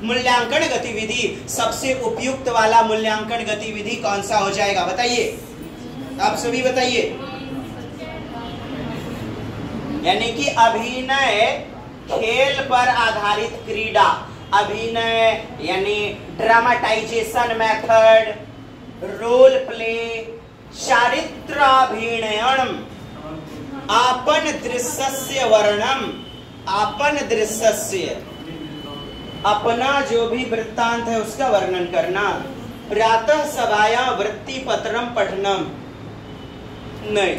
मूल्यांकन गतिविधि, सबसे उपयुक्त वाला मूल्यांकन गतिविधि कौन सा हो जाएगा बताइए, आप सभी बताइए। यानी कि अभिनय खेल पर आधारित क्रीडा, अभिनय यानी ड्रामाटाइजेशन मेथड, रोल प्ले, चारित्राभिनयन, आपन दृश्यस्य वर्णन, आपन दृश्यस्य अपना जो भी वृत्तांत है उसका वर्णन करना, प्रातः सभाया वृत्ति पत्रम पठनम, नहीं,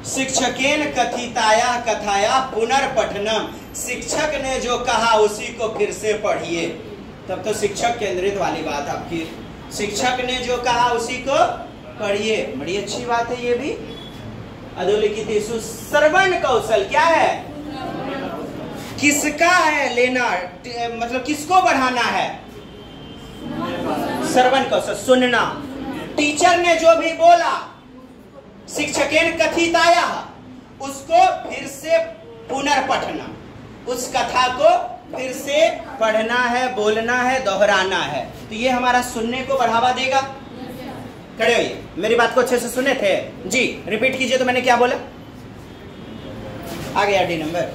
शिक्षकेन कथिताया कथाया पुनर्पठनम, शिक्षक ने जो कहा उसी को फिर से पढ़िए। तब तो शिक्षक केंद्रित वाली बात आपकी, शिक्षक ने जो कहा उसी को पढ़िए, बड़ी अच्छी बात है ये भी। अधोलिखितेषु श्रवण कौशल क्या है, किसका है लेना, मतलब किसको बढ़ाना है, श्रवण कौशल सुनना। टीचर ने जो भी बोला, शिक्षकेन कथिताया, उसको फिर से पुनर्पठना, उस कथा को फिर से पढ़ना है, बोलना है, दोहराना है। तो ये हमारा सुनने को बढ़ावा देगा। खड़े होइए, मेरी बात को अच्छे से सुने थे जी, रिपीट कीजिए तो मैंने क्या बोला। आ गया डी नंबर,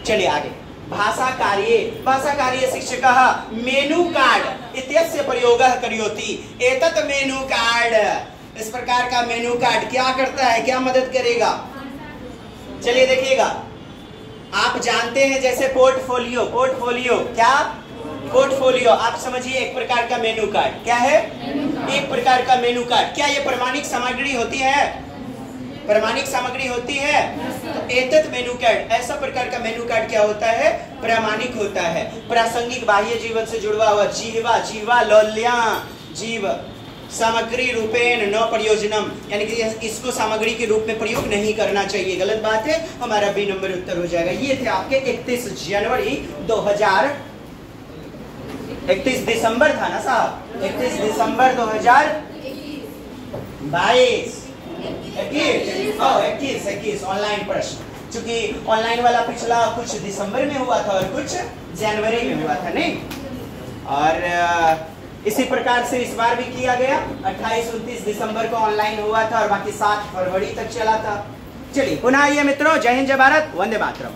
चलिए आगे। भाषा कार्ये शिक्षकः मेनू कार्ड इत्यस्य प्रयोगः करियोति, एतत् मेनू कार्ड, इस प्रकार का मेनू कार्ड क्या करता है, क्या मदद करेगा। चलिए देखिएगा, आप जानते हैं जैसे पोर्टफोलियो, पोर्टफोलियो क्या, पोर्टफोलियो आप समझिए एक प्रकार का मेनू कार्ड, क्या है, एक प्रकार का मेनू कार्ड। क्या ये प्रमाणिक सामग्री होती है, प्रमाणिक सामग्री होती है। तो एतत् मेनू कार्ड, ऐसा प्रकार का मेनू कार्ड क्या होता है, प्रामाणिक होता है। प्रासंगिक बाह्य जीवन से जुड़वा हुआ, जीवा जीवा लौल्या जीव, सामग्री रूपेण न प्रयोजनम, यानी कि इसको सामग्री के रूप में प्रयोग नहीं करना चाहिए, गलत बात है, हमारा बी नंबर उत्तर हो जाएगा। ये थे आपके 31 जनवरी 2000, 31 दिसंबर था ना साहब, 31 दिसंबर 2022, 21 ऑनलाइन प्रश्न, क्योंकि ऑनलाइन वाला पिछला कुछ दिसंबर में हुआ था और कुछ जनवरी में हुआ था, नहीं। और इसी प्रकार से इस बार भी किया गया, 28-29 दिसंबर को ऑनलाइन हुआ था और बाकी 7 फरवरी तक चला था। चलिए पुनः आइए मित्रों, जय हिंद जय भारत, वंदे मातरम।